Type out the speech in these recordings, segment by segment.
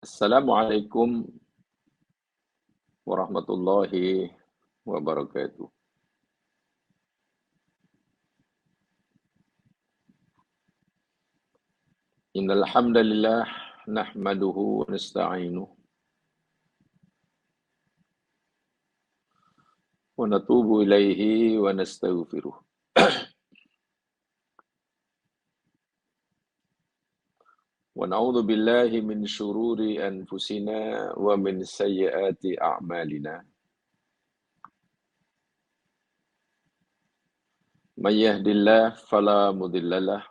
Assalamualaikum warahmatullahi wabarakatuh. Innal hamdalillah nahmaduhu wa nasta'inuhu wa natubu ilaihi wa nastaghfiruh. Wa na'udzu billahi min syururi anfusina wa min sayyiati a'malina. May yahdihillahu fala mudhillalah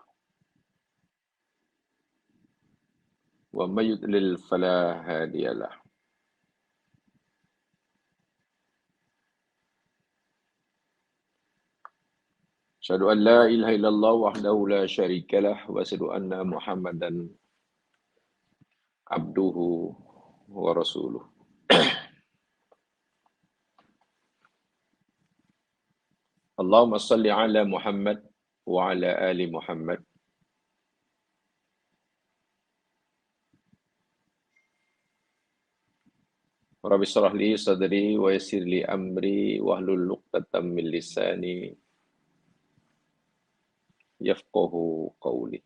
wa may yudlil fala hadiyalah. Asyhadu an la ilaha illallah wahdahu la syarikalah wa asyhadu anna Muhammadan abduhu wa rasuluh. Allahumma salli ala Muhammad wa ala ali Muhammad. Rabbi shrah li sadri wa yassir li amri wahlul 'uqdatam min lisani yafqahu qawli.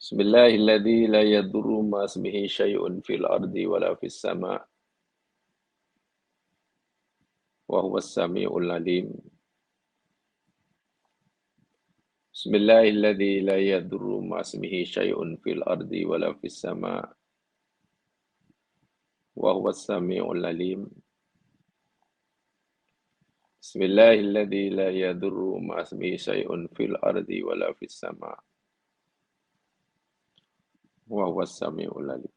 Bismillahilladzi la yadurru ma ismihi syai'un fil ardi wala fis sama' wa huwas samiul 'alim. Bismillahilladzi la yadurru ma ismihi syai'un fil ardi wala fis sama' wa huwas samiul 'alim. Bismillahilladzi la yadurru ma ismihi syai'un fil ardi wala fis sama' wa huwas samiul 'alim.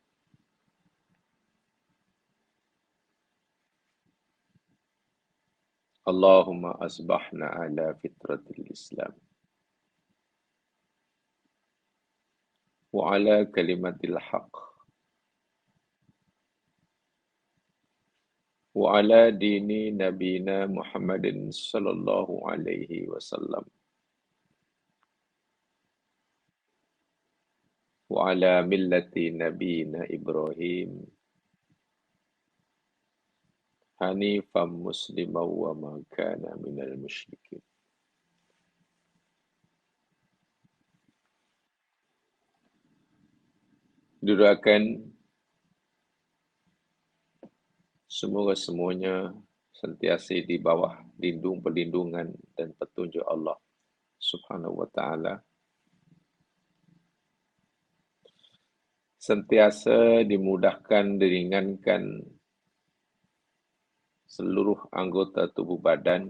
Allahumma asbahna ala fitratil Islam wa ala kalimatil haqq wa ala dini nabina Muhammadin sallallahu alaihi wasallam wa ala millati nabina Ibrahim hanifan musliman wa ma kana minal musyrikin. Doakan semoga-semuanya sentiasa di bawah perlindungan dan petunjuk Allah Subhanahu wa taala. Sentiasa dimudahkan, diringankan seluruh anggota tubuh badan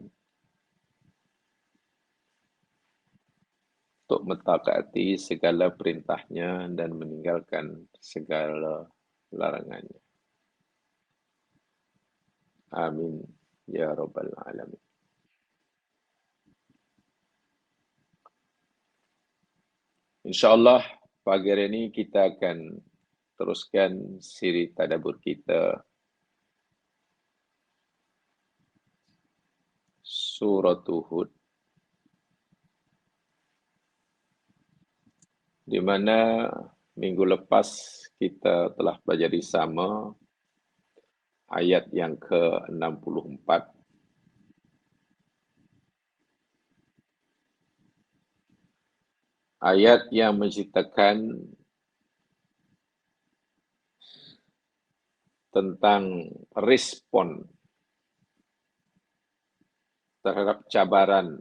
untuk mentaati segala perintahnya dan meninggalkan segala larangannya. Amin ya rabbal alamin. InsyaAllah pagi hari ini kita akan teruskan siri tadabbur kita surah Hud, di mana minggu lepas kita telah pelajari sama ayat yang ke-64. Ayat yang menceritakan tentang respon terhadap cabaran,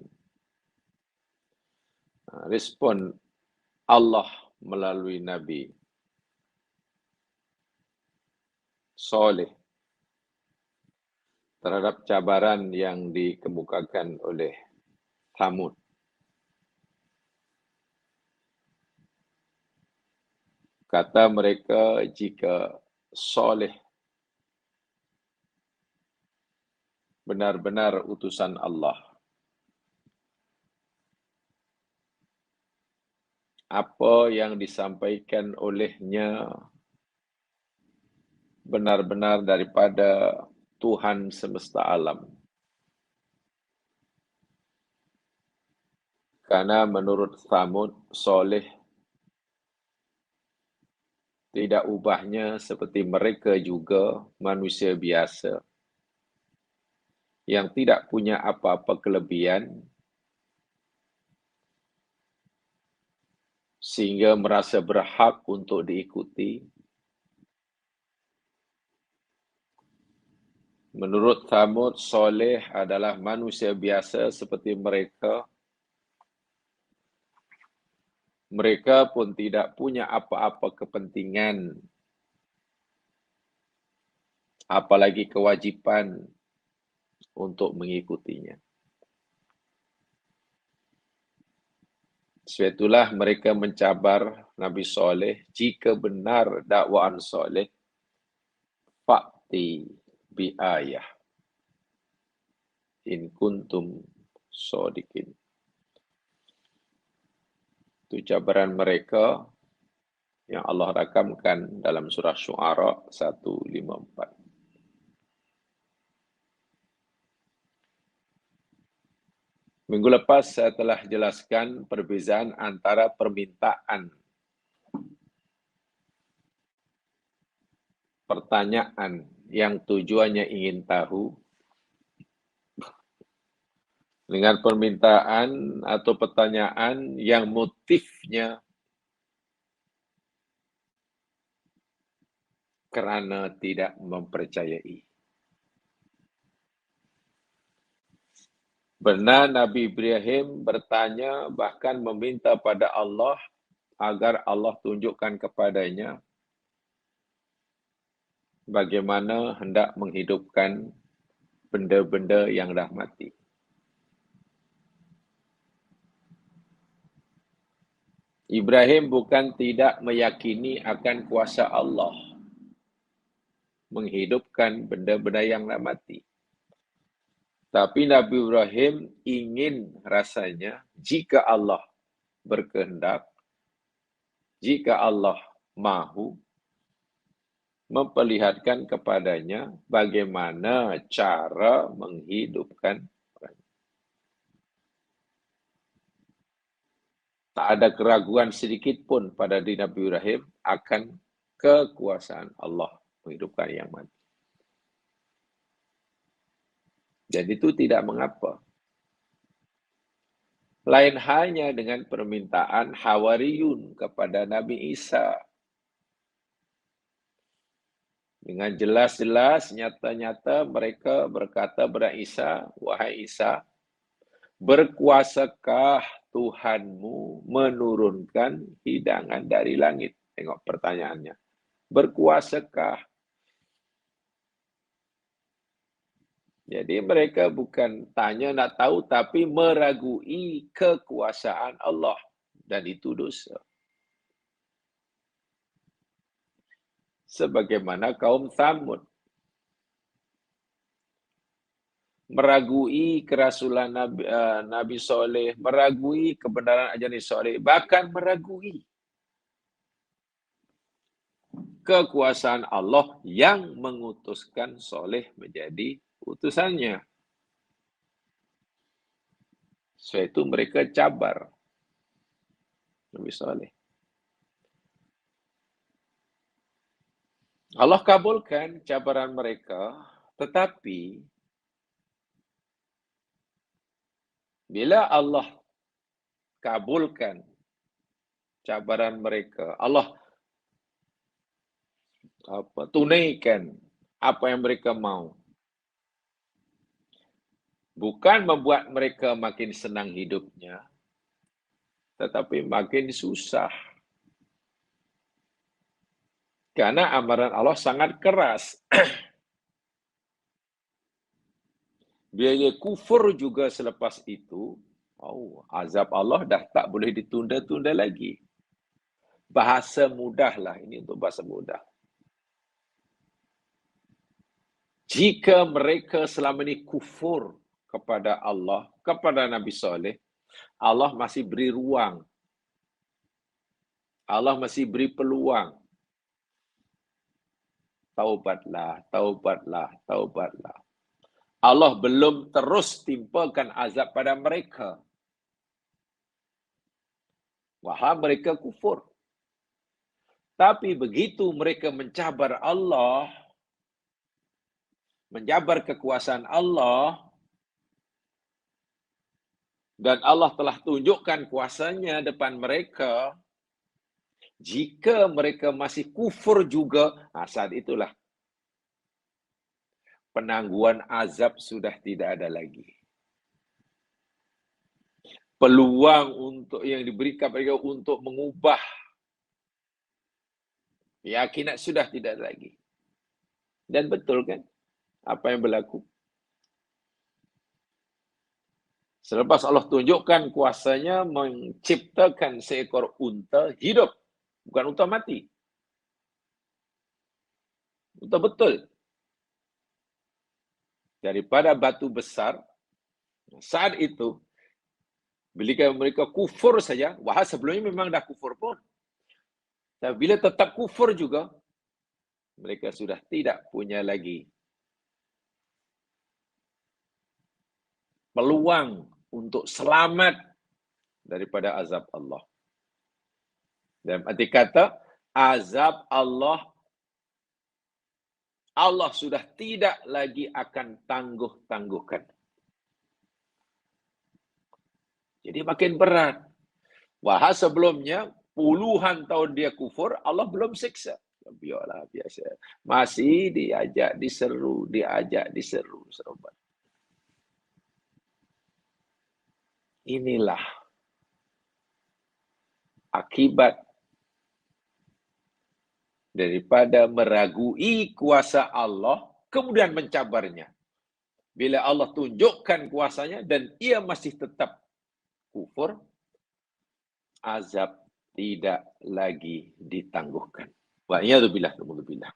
respon Allah melalui Nabi Saleh terhadap cabaran yang dikemukakan oleh Thamud. Kata mereka, jika Saleh benar-benar utusan Allah, apa yang disampaikan olehnya benar-benar daripada Tuhan semesta alam. Karena menurut Thamud, Saleh Tidak ubahnya seperti mereka juga manusia biasa yang tidak punya apa-apa kelebihan sehingga merasa berhak untuk diikuti. Menurut Thamud, Soleh adalah manusia biasa seperti mereka. Mereka pun tidak punya apa-apa kepentingan, apalagi kewajipan untuk mengikutinya. Sebab itulah mereka mencabar Nabi Soleh, jika benar dakwaan Soleh, fa'ti bi ayah in kuntum shodiqin. Itu cabaran mereka yang Allah rakamkan dalam surah Syu'ara 154. Minggu lepas saya telah jelaskan perbezaan antara permintaan, pertanyaan yang tujuannya ingin tahu, dengan permintaan atau pertanyaan yang motifnya kerana tidak mempercayai. Benar Nabi Ibrahim bertanya bahkan meminta pada Allah agar Allah tunjukkan kepadanya bagaimana hendak menghidupkan benda-benda yang dah mati. Ibrahim bukan tidak meyakini akan kuasa Allah menghidupkan benda-benda yang dah mati. Tapi Nabi Ibrahim ingin rasanya jika Allah berkehendak, jika Allah mahu, memperlihatkan kepadanya bagaimana cara menghidupkan orang. Tak ada keraguan sedikit pun pada diri Nabi Ibrahim akan kekuasaan Allah menghidupkan yang mati. Jadi itu tidak mengapa. Lain halnya dengan permintaan Hawariyun kepada Nabi Isa. Dengan jelas-jelas, nyata-nyata mereka berkata kepada Isa, wahai Isa, berkuasakah Tuhanmu menurunkan hidangan dari langit? Tengok pertanyaannya. Berkuasakah? Jadi mereka bukan tanya nak tahu, tapi meragui kekuasaan Allah. Dan itu dosa. Sebagaimana kaum Thamud. Meragui kerasulan Nabi Soleh, meragui kebenaran ajaran Soleh, bahkan meragui kekuasaan Allah yang mengutuskan Soleh menjadi utusannya. Sebab itu mereka cabar Nabi Soleh. Allah kabulkan cabaran mereka, tetapi bila Allah kabulkan cabaran mereka, Allah tunaikan apa yang mereka mau. Bukan membuat mereka makin senang hidupnya, tetapi makin susah. Karena amaran Allah sangat keras. Bila dia kufur juga selepas itu, azab Allah dah tak boleh ditunda-tunda lagi. Bahasa mudah lah, ini untuk bahasa mudah. Jika mereka selama ini kufur kepada Allah, kepada Nabi Saleh, Allah masih beri ruang. Allah masih beri peluang. Taubatlah, taubatlah, taubatlah. Allah belum terus timpakan azab pada mereka. Wahai mereka kufur. Tapi begitu mereka mencabar Allah, mencabar kekuasaan Allah, dan Allah telah tunjukkan kuasanya depan mereka, jika mereka masih kufur juga, saat itulah penangguhan azab sudah tidak ada lagi. Peluang untuk yang diberikan mereka untuk mengubah keyakinan sudah tidak ada lagi. Dan betul kan apa yang berlaku? Selepas Allah tunjukkan kuasanya menciptakan seekor unta hidup, bukan unta mati. Unta betul. Daripada batu besar, saat itu, bila mereka kufur saja, wahai sebelumnya memang dah kufur pun. Dan bila tetap kufur juga, mereka sudah tidak punya lagi peluang untuk selamat daripada azab Allah. Dan arti kata, azab Allah sudah tidak lagi akan tangguh-tangguhkan. Jadi makin berat. Wahai sebelumnya, puluhan tahun dia kufur, Allah belum siksa. Biarlah, biasa. Masih diajak, diseru. Serobat. Inilah akibat daripada meragui kuasa Allah, kemudian mencabarnya. Bila Allah tunjukkan kuasanya dan ia masih tetap kufur, azab tidak lagi ditangguhkan. Wa'iyadzubillah.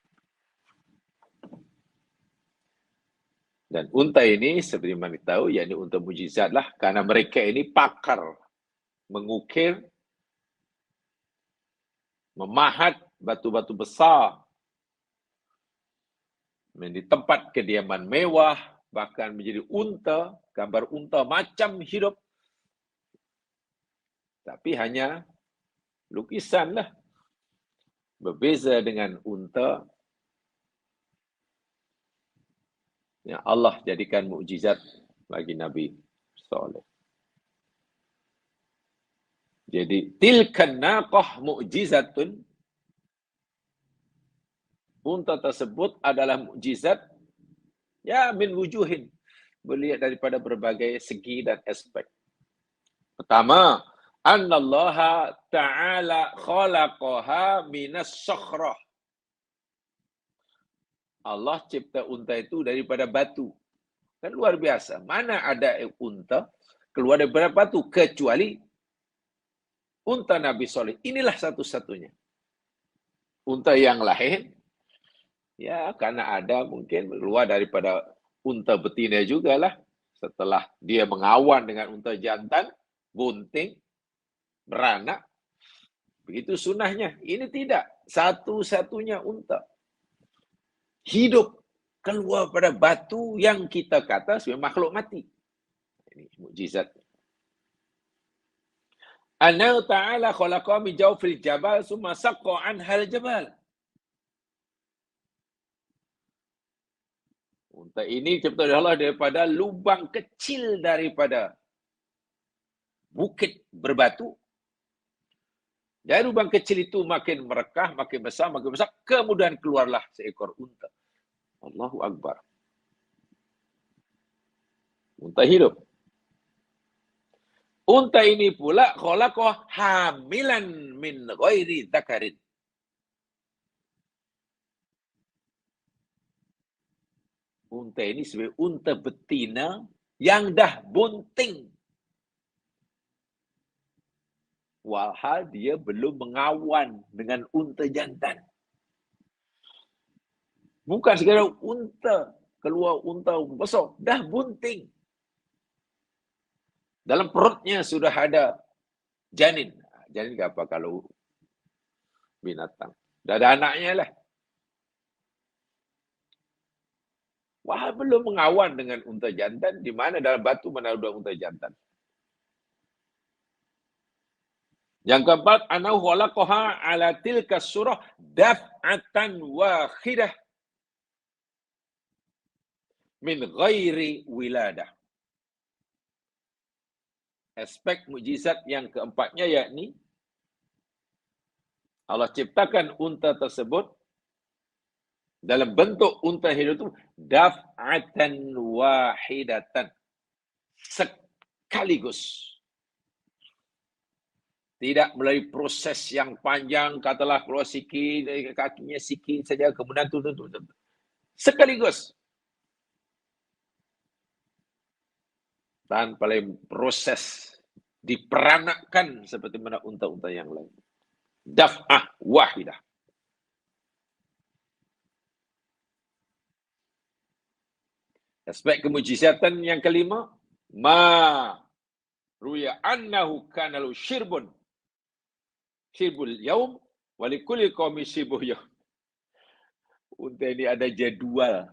Dan unta ini seperti mana tahu, yakni unta mujizat lah, karena mereka ini pakar mengukir, memahat batu-batu besar di tempat kediaman mewah, bahkan menjadi unta, gambar unta macam hidup. Tapi hanya lukisan lah. Berbeza dengan unta yang Allah jadikan mukjizat bagi Nabi Saleh. Jadi tilkan naqah mukjizatun, unta tersebut adalah mukjizat ya min wujuhin, melihat daripada berbagai segi dan aspek. Pertama, annallaha ta'ala khalaqaha minas sakhrah. Allah cipta unta itu daripada batu. Kan luar biasa. Mana ada unta keluar daripada batu kecuali unta Nabi Saleh. Inilah satu-satunya. Unta yang lain, ya karena ada mungkin keluar daripada unta betina jugalah. Setelah dia mengawan dengan unta jantan, bunting, beranak. Begitu sunahnya. Ini tidak. Satu-satunya unta. Hidup keluar pada batu yang kita kata sebagai makhluk mati. Ini mukjizat. Anna ta'ala khalaqa min jawfil jabal summa saqqa anhal jabal. Unta ini cipta oleh Allah daripada lubang kecil daripada bukit berbatu. Dari lubang kecil itu makin merekah, makin besar, kemudian keluarlah seekor unta. Allahu Akbar. Unta hidup. Unta ini pula khalaqah hamilan min ghairi dzakarin. Unta ini sebagai unta betina yang dah bunting. Walhal dia belum mengawan dengan unta jantan. Bukan sekadar unta, keluar unta besar, dah bunting. Dalam perutnya sudah ada janin. Janin ke apa kalau binatang? Dah ada anaknya lah. Wah, belum mengawan dengan unta jantan. Di mana dalam batu mana ada unta jantan? Yang keempat, anahu khalaqaha ala tilka surah daf'atan wahidah min ghairi wiladah. Aspek mukjizat yang keempatnya yakni Allah ciptakan unta tersebut dalam bentuk unta hidup itu daf'atan wahidatan, sekaligus. Tidak melalui proses yang panjang, katalah keluar sikit, kakinya sikit saja, kemudian tu. Sekaligus. Tanpa proses diperanakkan seperti mana unta-unta yang lain. Daf'ah wahidah. Aspek kemujizatan yang kelima, ma ruya annahu kana lahu syirbul yaum wa likulli qaumi syibuh yaum. Unta ini ada jadual.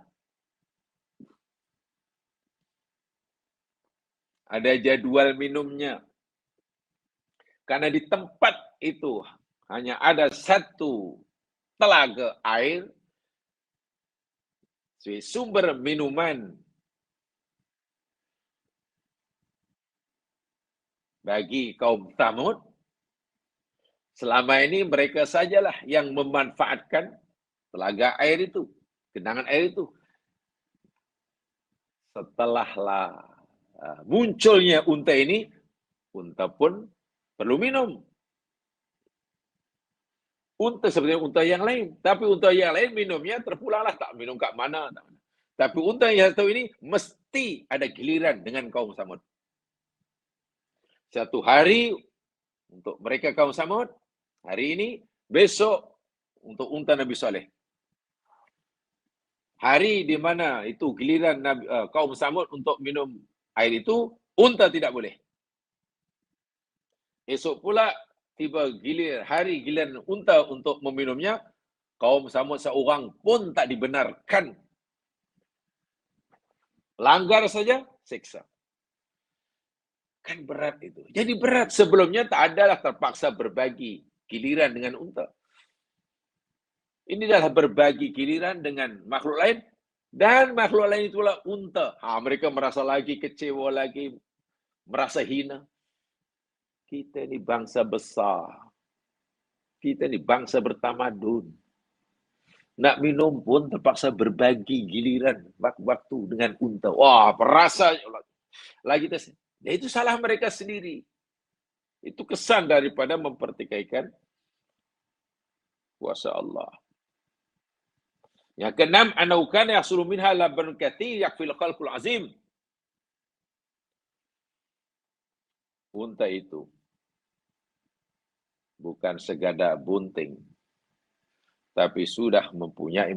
Ada jadual minumnya. Karena di tempat itu hanya ada satu telaga air, sumber minuman bagi kaum Thamud. Selama ini mereka sajalah yang memanfaatkan telaga air itu, genangan air itu. Setelahlah munculnya unta ini, unta pun perlu minum. Unta seperti unta yang lain. Tapi unta yang lain minumnya terpulanglah. Tak minum kat mana. Tapi unta yang satu ini mesti ada giliran dengan kaum Samud. Satu hari untuk mereka kaum Samud, hari ini, besok untuk unta Nabi Saleh. Hari di mana itu giliran Nabi, kaum Samud untuk minum air itu, unta tidak boleh. Esok pula tiba hari giliran unta untuk meminumnya, kaum Samud seorang pun tak dibenarkan. Langgar saja, siksa. Kan berat itu. Jadi berat. Sebelumnya tak adalah terpaksa berbagi giliran dengan unta. Ini adalah berbagi giliran dengan makhluk lain. Dan makhluk lain itulah unta. Mereka merasa lagi kecewa lagi. Merasa hina. Kita ini bangsa besar. Kita ini bangsa bertamadun. Nak minum pun terpaksa berbagi giliran waktu dengan unta. Wah, perasa lagi ya itu salah mereka sendiri. Itu kesan daripada mempertikaikan kuasa Allah. Yang keenam, annahu kana yahsulu minha laban katsir yakfil khalqul azim. Unta itu bukan segada bunting, tapi sudah mempunyai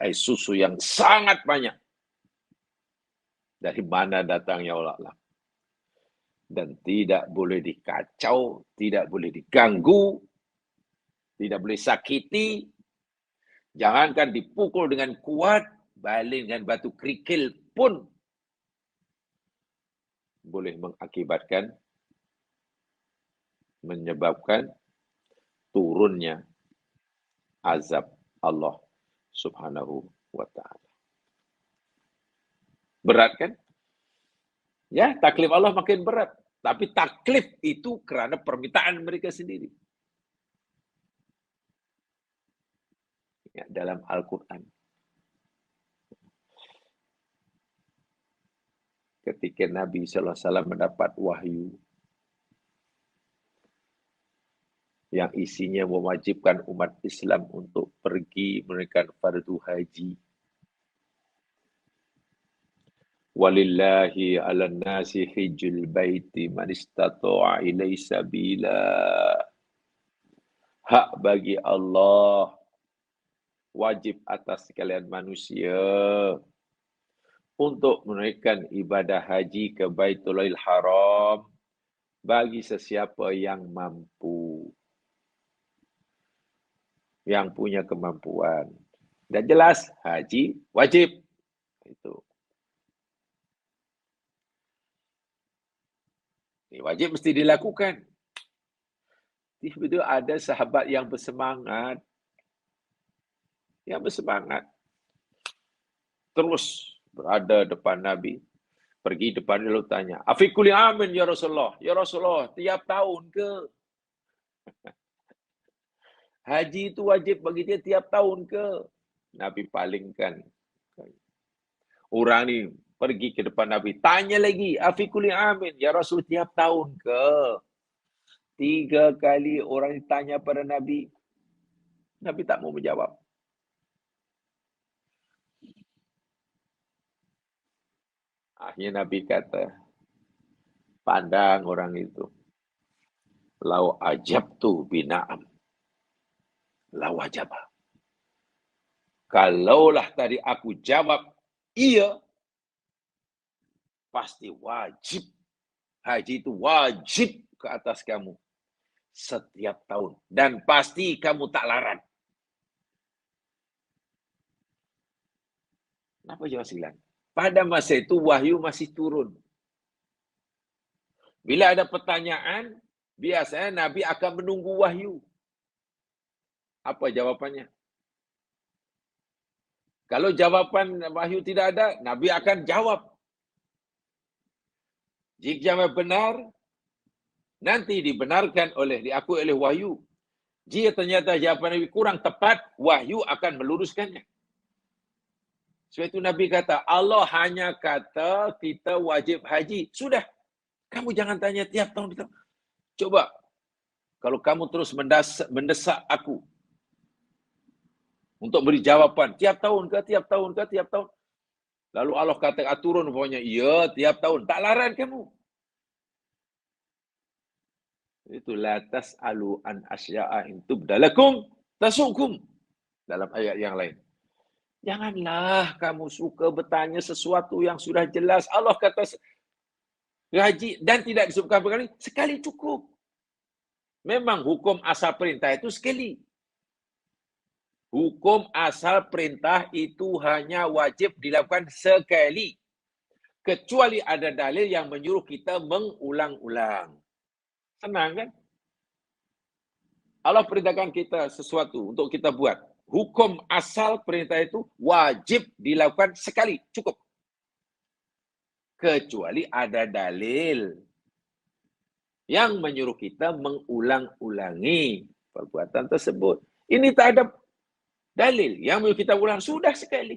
air susu yang sangat banyak. Dari mana datangnya Allah? Dan tidak boleh dikacau, tidak boleh diganggu, tidak boleh sakiti. Jangankan dipukul dengan kuat, baling dengan batu kerikil pun boleh menyebabkan turunnya azab Allah Subhanahu wa ta'ala. Berat kan? Ya, taklif Allah makin berat. Tapi taklif itu kerana permintaan mereka sendiri. Ya, dalam Al-Quran. Ketika Nabi SAW mendapat wahyu yang isinya mewajibkan umat Islam untuk pergi menunaikan fardu haji. Walillahi 'alan nasi hijjul baiti man istata'a ilaihi sabila. Hak bagi Allah, wajib atas sekalian manusia untuk menunaikan ibadah haji ke Baitullahil Haram bagi sesiapa yang mampu, yang punya kemampuan. Dan jelas haji wajib. Itu. Wajib mesti dilakukan. Tiba-tiba ada sahabat yang bersemangat. Yang bersemangat. Terus berada depan Nabi. Pergi depan dia lalu tanya, Afikul amin ya Rasulullah. Ya Rasulullah, tiap tahun ke? Haji itu wajib bagi dia tiap tahun ke? Nabi palingkan. Orang ni pergi ke depan Nabi. Tanya lagi, Afikul amin. Ya Rasul, tiap tahun ke? 3 kali orang ditanya pada Nabi. Nabi tak mau menjawab. Akhirnya Nabi kata, pandang orang itu. Lau ajabtu bina'am. Lau ajabah. Kalaulah tadi aku jawab iya, pasti wajib. Haji itu wajib ke atas kamu setiap tahun. Dan pasti kamu tak larat. Kenapa jawab silang? Pada masa itu wahyu masih turun. Bila ada pertanyaan, biasanya Nabi akan menunggu wahyu. Apa jawapannya? Kalau jawapan wahyu tidak ada, Nabi akan jawab. Jika jawapan benar, nanti dibenarkan diakui oleh wahyu. Jika ternyata jawapan Nabi kurang tepat, wahyu akan meluruskannya. Sebab itu Nabi kata, Allah hanya kata kita wajib haji. Sudah. Kamu jangan tanya tiap tahun. Coba. Kalau kamu terus mendesak aku. Untuk beri jawapan. Tiap tahun ke, tiap tahun ke, tiap tahun. Lalu Allah kata turun pokoknya. Ya, tiap tahun. Tak laran kamu. Itu la tas'alu an asya'a in tubdalakum tasukum. Dalam ayat yang lain. Janganlah kamu suka bertanya sesuatu yang sudah jelas. Allah kata haji dan tidak disebutkan berkali, sekali cukup. Memang hukum asal perintah itu sekali. Hukum asal perintah itu hanya wajib dilakukan sekali. Kecuali ada dalil yang menyuruh kita mengulang-ulang. Senang kan? Allah perintahkan kita sesuatu untuk kita buat. Hukum asal perintah itu wajib dilakukan sekali, cukup. Kecuali ada dalil yang menyuruh kita mengulang-ulangi perbuatan tersebut. Ini tak ada dalil yang menyuruh kita ulang, sudah sekali.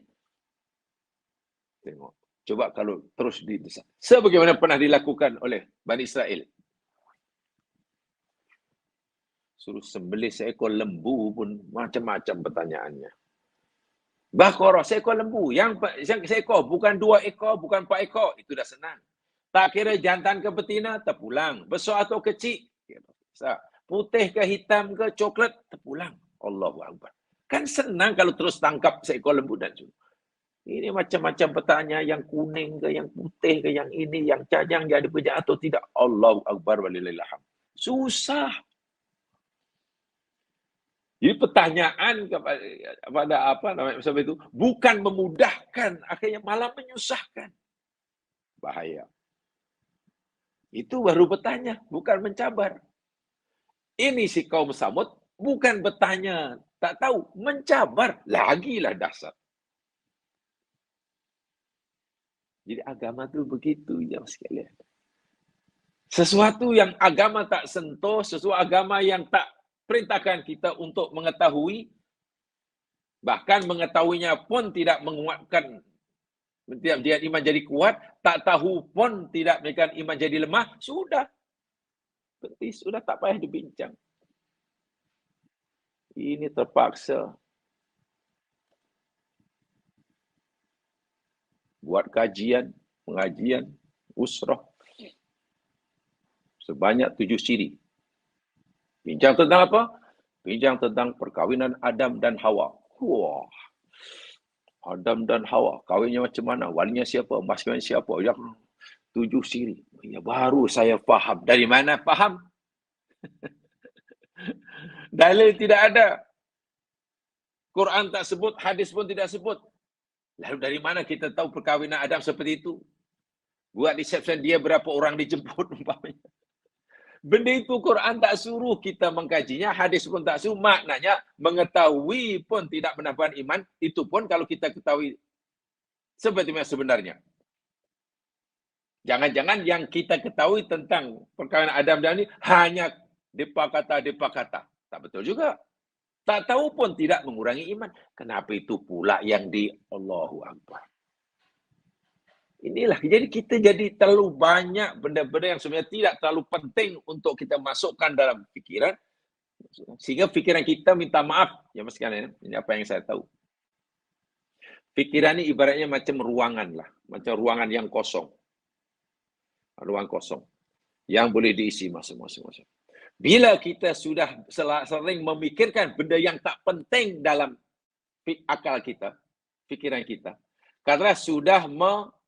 Tengok, coba kalau terus didesak. Sebagaimana pernah dilakukan oleh Bani Israel. Suruh sembelih seekor lembu pun macam-macam pertanyaannya. Baqarah, seekor lembu. Yang seekor, bukan 2 ekor, bukan 4 ekor. Itu dah senang. Tak kira jantan ke betina, terpulang. Besar atau kecil. Putih ke hitam ke coklat, terpulang. Allahu Akbar. Kan senang kalau terus tangkap seekor lembu dan semua. Ini macam-macam pertanyaan, yang kuning ke, yang putih ke, yang ini, yang cajang jadi pejak atau tidak. Allahu Akbar walillahilhamd. Susah. Jadi pertanyaan kepada apa namanya sebab itu bukan memudahkan, akhirnya malah menyusahkan. Bahaya. Itu baru bertanya, bukan mencabar. Ini si kaum Samud bukan bertanya, tak tahu, mencabar. Lagilah dasar. Jadi agama tu begitu ya sekalian. Sesuatu yang agama tak sentuh, sesuatu agama yang tak perintahkan kita untuk mengetahui, bahkan mengetahuinya pun tidak menguatkan, dia iman jadi kuat, tak tahu pun tidak menjadikan iman jadi lemah, sudah. Berarti sudah tak payah dibincang. Ini terpaksa. Buat kajian, pengajian, usrah. Sebanyak 7 siri. Bincang tentang apa? Bincang tentang perkahwinan Adam dan Hawa. Wah. Adam dan Hawa. Kahwinnya macam mana? Walinya siapa? Mas kahwin siapa? Yang 7 siri. Ya, baru saya faham. Dari mana faham? Dalil tidak ada. Quran tak sebut, hadis pun tidak sebut. Lalu dari mana kita tahu perkahwinan Adam seperti itu? Buat reception dia berapa orang dijemput umpamanya. Benda itu Quran tak suruh kita mengkajinya, hadis pun tak suruh. Maknanya mengetahui pun tidak menambahkan iman. Itu pun kalau kita ketahui seperti yang sebenarnya. Jangan-jangan yang kita ketahui tentang perkara Adam dan ini hanya depa kata. Tak betul juga. Tak tahu pun tidak mengurangi iman. Kenapa itu pula yang di Allahu Akbar? Inilah, jadi kita jadi terlalu banyak benda-benda yang sebenarnya tidak terlalu penting untuk kita masukkan dalam fikiran. Sehingga fikiran kita minta maaf. Ya mas sekalian, ini apa yang saya tahu. Fikiran ini ibaratnya macam ruangan lah. Macam ruangan yang kosong. Ruang kosong. Yang boleh diisi masing-masing. Bila kita sudah sering memikirkan benda yang tak penting dalam akal kita, fikiran kita, katakanlah sudah memakan,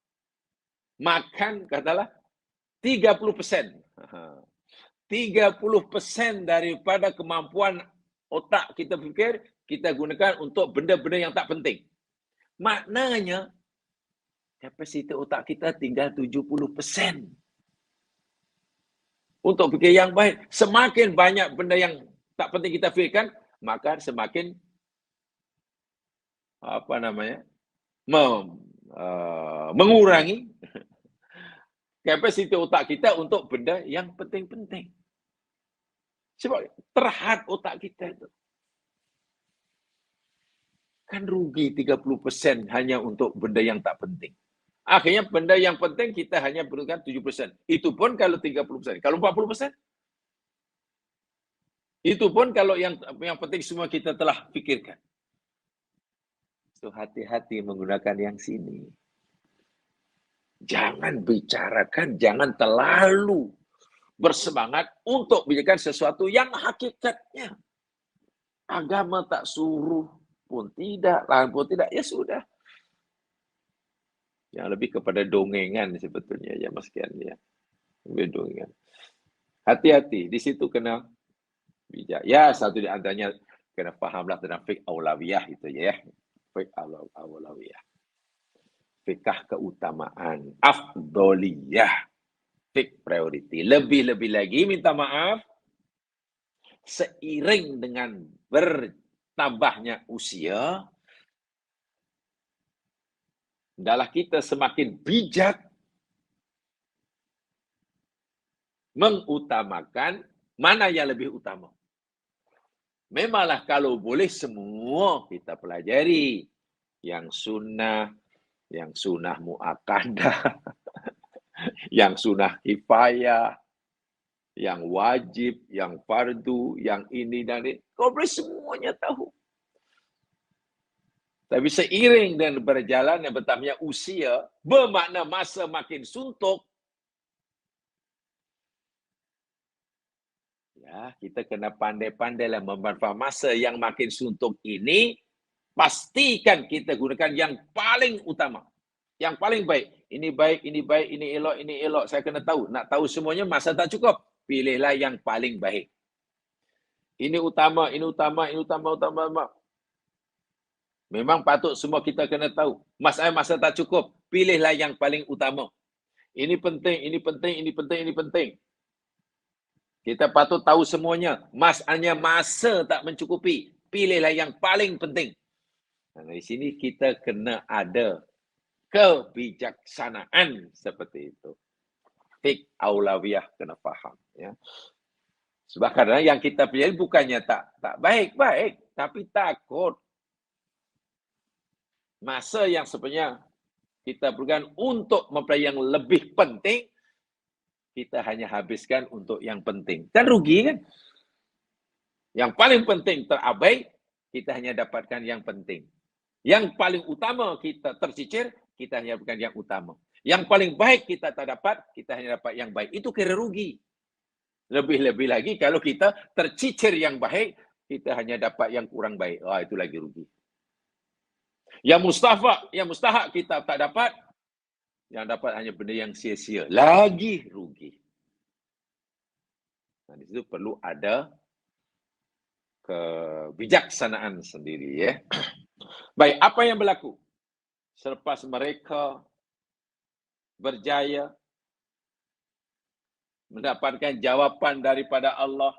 katakanlah 30%. 30% daripada kemampuan otak kita fikir, kita gunakan untuk benda-benda yang tak penting. Maknanya, kapasiti otak kita tinggal 70%. Untuk fikir yang baik. Semakin banyak benda yang tak penting kita fikirkan, maka semakin mengurangi kapasiti otak kita untuk benda yang penting-penting. Sebab terhad otak kita itu. Kan rugi 30% hanya untuk benda yang tak penting. Akhirnya benda yang penting kita hanya perlukan 7%. Itu pun kalau 30%. Kalau 40%? Itu pun kalau yang penting semua kita telah fikirkan. So, hati-hati menggunakan yang sini. Jangan bicarakan, jangan terlalu bersemangat untuk bicarakan sesuatu yang hakikatnya. Agama tak suruh pun tidak, lahan pun tidak, ya sudah. Yang lebih kepada dongengan sebetulnya ya mas Kian ya. Lebih dongengan. Hati-hati, di situ kena bijak. Ya, satu di antaranya kena fahamlah tentang fiqh aulawiyah itu ya. Fiqh aulawiyah. Fiqh keutamaan, afdoliyah, fiqh priority. Lebih-lebih lagi minta maaf seiring dengan bertambahnya usia, adalah kita semakin bijak mengutamakan mana yang lebih utama. Memanglah kalau boleh semua kita pelajari. Yang sunnah mu'akadah, yang sunnah kifayah, yang wajib, yang fardu, yang ini dan ini. Kau boleh semuanya tahu. Tapi seiring dan berjalan yang bertambahnya usia, bermakna masa makin suntuk, ya, kita kena pandai-pandailah memanfaatkan masa yang makin suntuk ini. Pastikan kita gunakan yang paling utama. Yang paling baik. Ini baik, ini baik, ini elok, ini elok. Saya kena tahu. Nak tahu semuanya, masa tak cukup. Pilihlah yang paling baik. Ini utama, ini utama, ini utama. Memang patut semua kita kena tahu. Masa tak cukup. Pilihlah yang paling utama. Ini penting, ini penting, ini penting, ini penting. Kita patut tahu semuanya. Masalahnya masa tak mencukupi. Pilihlah yang paling penting. Nah, di sini kita kena ada kebijaksanaan seperti itu. Fiqh aulawiyah kena faham. Ya. Sebab kadang yang kita pilih bukannya tak baik-baik, tapi takut. Masa yang sebenarnya kita berikan untuk mempelajari yang lebih penting, kita hanya habiskan untuk yang penting. Kan rugi kan? Yang paling penting terabai, kita hanya dapatkan yang penting. Yang paling utama kita tercicir, kita hanya dapatkan yang utama. Yang paling baik kita tak dapat, kita hanya dapat yang baik. Itu kira rugi. Lebih-lebih lagi kalau kita tercicir yang baik, kita hanya dapat yang kurang baik. Itu lagi rugi. Yang mustahak kita tak dapat, yang dapat hanya benda yang sia-sia. Lagi rugi. Nah, di situ perlu ada kebijaksanaan sendiri. Ya. Baik, apa yang berlaku? Selepas mereka berjaya mendapatkan jawapan daripada Allah,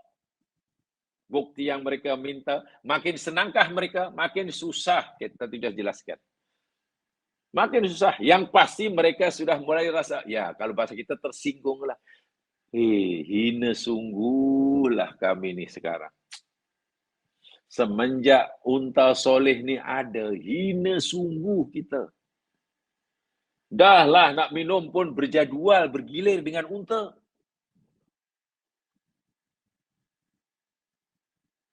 bukti yang mereka minta. Makin senangkah mereka, makin susah. Kita sudah jelaskan. Makin susah. Yang pasti mereka sudah mulai rasa, ya kalau bahasa kita tersinggunglah. Hina sungguhlah kami ni sekarang. Semenjak unta soleh ni ada, hina sungguh kita. Dahlah nak minum pun berjadual, bergilir dengan unta.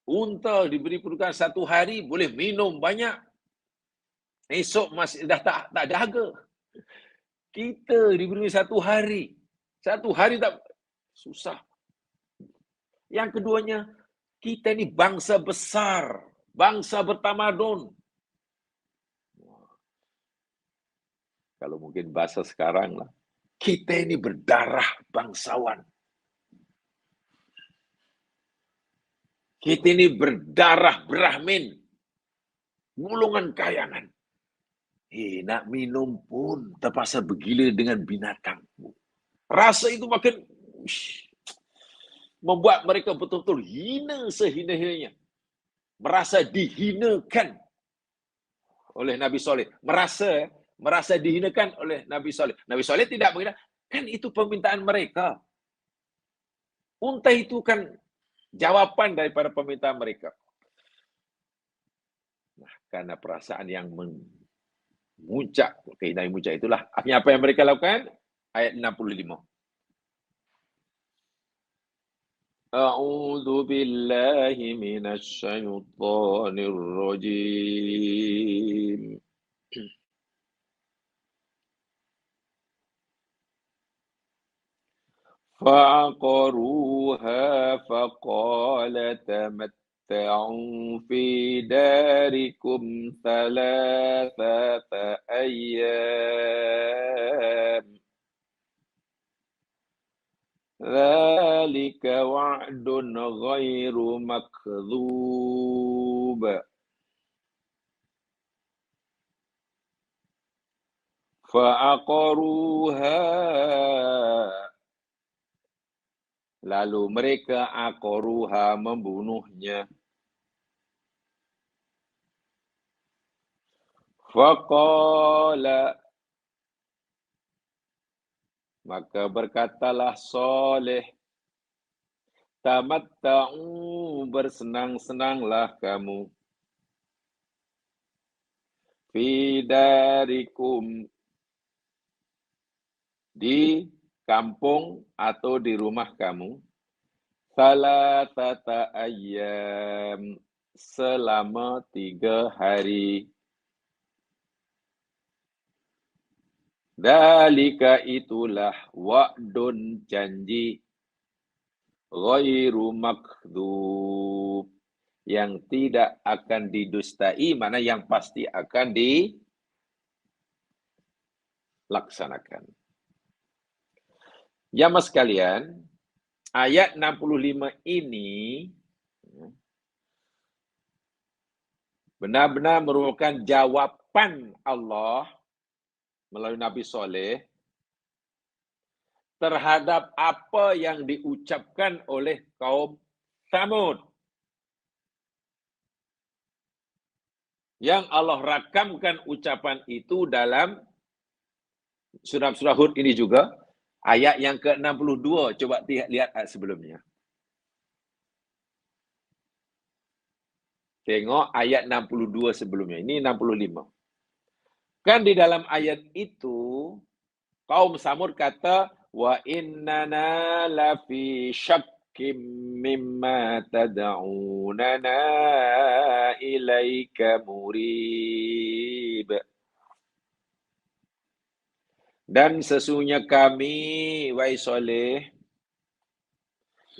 Unta diberi perlukan 1 hari, boleh minum banyak. Esok masih dah tak dahaga. Kita diberi 1 hari. 1 hari tak susah. Yang keduanya, kita ni bangsa besar, bangsa bertamadun. Kalau mungkin bahasa sekarang lah, kita ini berdarah bangsawan. Kita ini berdarah Brahmin, golongan kayangan. Nak minum pun terpaksa bergila dengan binatang. Rasa itu makin membuat mereka betul-betul hina sehina-hinanya. Merasa dihinakan oleh Nabi Soleh. Merasa dihinakan oleh Nabi Soleh. Nabi Soleh tidak menghina. Kan itu permintaan mereka. Unta itu kan jawapan daripada permintaan mereka. Nah, karena perasaan yang memuncak, keinginan yang memuncak itulah. Apa yang mereka lakukan? Ayat 65. A'udzu billahi minasy syaithanir rajim. فعقروها فقال تمتعوا في داركم 3 أيام ذلك وعد غير مكذوب فعقروها. Lalu mereka aqaruha membunuhnya. Faqala, maka berkatalah Soleh, tamatta'u, bersenang-senanglah kamu. Fi darikum, di kampung atau di rumah kamu. Salatata ayyam, selama 3 hari. Dalika, itulah wa'dun, janji, ghairu makdzub, yang tidak akan didustai, mana yang pasti akan dilaksanakan. Jamaah sekalian, ayat 65 ini benar-benar merupakan jawapan Allah melalui Nabi Soleh terhadap apa yang diucapkan oleh kaum Tsamud. Yang Allah rakamkan ucapan itu dalam surah Hud ini juga, ayat yang ke-62. Coba lihat ayat sebelumnya. Tengok ayat 62 sebelumnya. Ini 65. Kan di dalam ayat itu, kaum Samud kata, wa innana lafi syakkim mimma tad'unana ilaika murib. Dan sesungguhnya kami, wahai Soleh,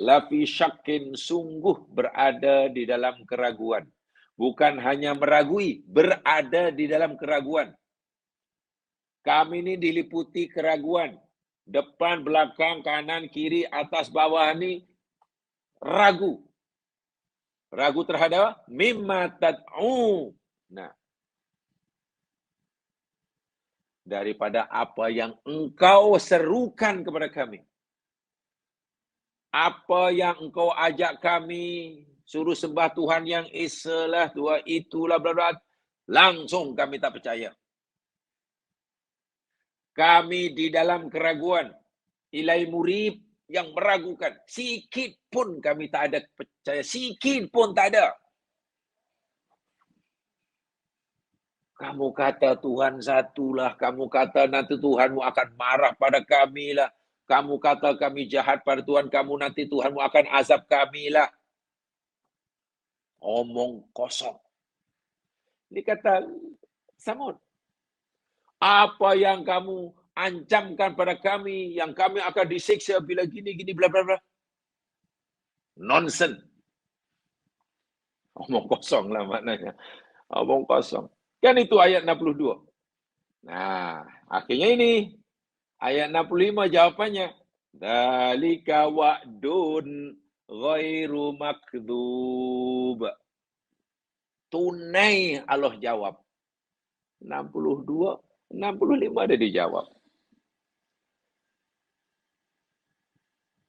lafi syakkin, sungguh berada di dalam keraguan. Bukan hanya meragui, berada di dalam keraguan. Kami ini diliputi keraguan. Depan, belakang, kanan, kiri, atas, bawah ni ragu. Ragu terhadap mimma tad'u. Nah, daripada apa yang engkau serukan kepada kami. Apa yang engkau ajak kami, suruh sembah Tuhan yang Esa lah, Tuhan itulah, bla bla. Langsung kami tak percaya. Kami di dalam keraguan. Ilai murib yang meragukan. Sikit pun kami tak ada percaya. Sikit pun tak ada. Kamu kata Tuhan satulah. Kamu kata nanti Tuhanmu akan marah pada kami lah. Kamu kata kami jahat pada Tuhan kamu, nanti Tuhanmu akan azab kami lah. Omong kosong. Dia kata, Samud, apa yang kamu ancamkan pada kami, yang kami akan disiksa bila gini-gini, bla bla bla. Nonsense. Omong kosong lah maknanya. Omong kosong. Kan itu ayat 62. Nah, akhirnya ini. Ayat 65 jawapannya. Dalika wa'dun ghairu makdzub. Tunai Allah jawab. 62, 65 ada dijawab.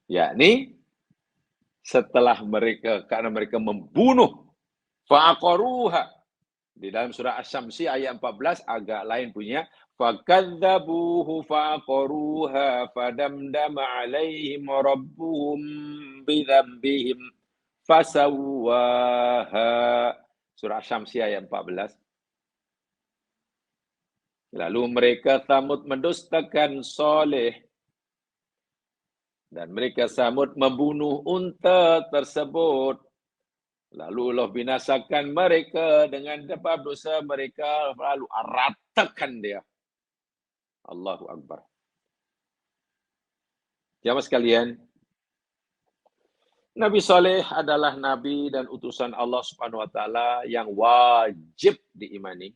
Yakni setelah mereka, karena mereka membunuh fa'aqaruha. Di dalam surah Asy-Syamsi ayat 14 agak lain punya. Fakadzabuhu fa'aqaruha fadamdama 'alaihim rabbuhum bidzambihim fasawwaha. Surah Asy-Syamsi ayat 14. Lalu mereka Tsamud mendustakan Saleh dan mereka Tsamud membunuh unta tersebut. Lalu Allah binasakan mereka dengan sebab dosa mereka, lalu ratakan dia. Allahu Akbar. Jamaah sekalian, Nabi Saleh adalah Nabi dan utusan Allah Subhanahu Wa Taala yang wajib diimani.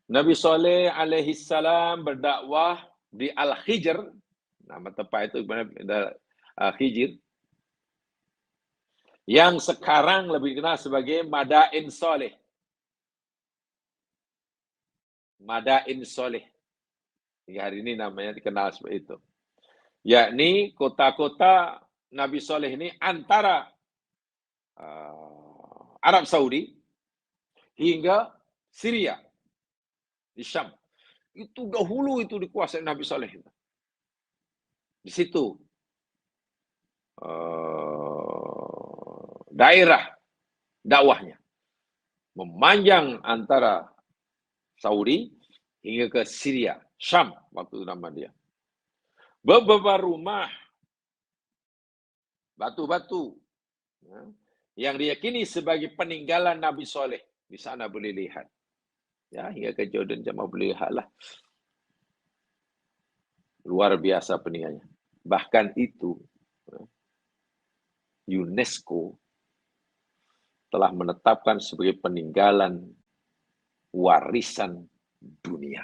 Nabi Saleh alaihi salam berdakwah di Al-Hijr, nama tempat itu Hijr, yang sekarang lebih dikenal sebagai Madain Saleh. Madain Saleh. Hingga hari ini namanya dikenal seperti itu. Yakni kota-kota Nabi Saleh ini antara Arab Saudi hingga Syria di Syam. Itu dahulu itu dikuasai Nabi Saleh. Di situ daerah dakwahnya memanjang antara Saudi hingga ke Syria, Syam waktu nama dia. Beberapa rumah batu-batu yang diyakini sebagai peninggalan Nabi Saleh di sana boleh lihat. Ya, hingga ke Jordan jemaah boleh lihatlah. Luar biasa peninggalannya. Bahkan itu UNESCO telah menetapkan sebagai peninggalan warisan dunia.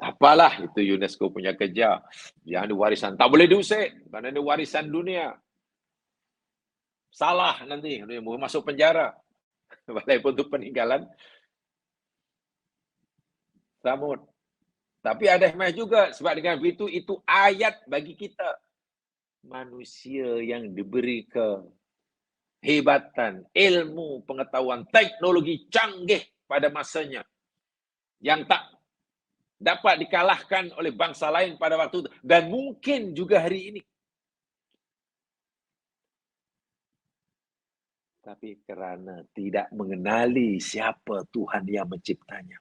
Apalah itu UNESCO punya kerja. Yang ada warisan tak boleh diusir karena ini warisan dunia. Salah nanti masuk penjara. Walaupun itu peninggalan Tsamud. Tapi ada hikmah juga sebab dengan begitu itu ayat bagi kita. Manusia yang diberi kehebatan, ilmu, pengetahuan, teknologi canggih pada masanya yang tak dapat dikalahkan oleh bangsa lain pada waktu itu dan mungkin juga hari ini. Tapi kerana tidak mengenali siapa Tuhan yang menciptanya.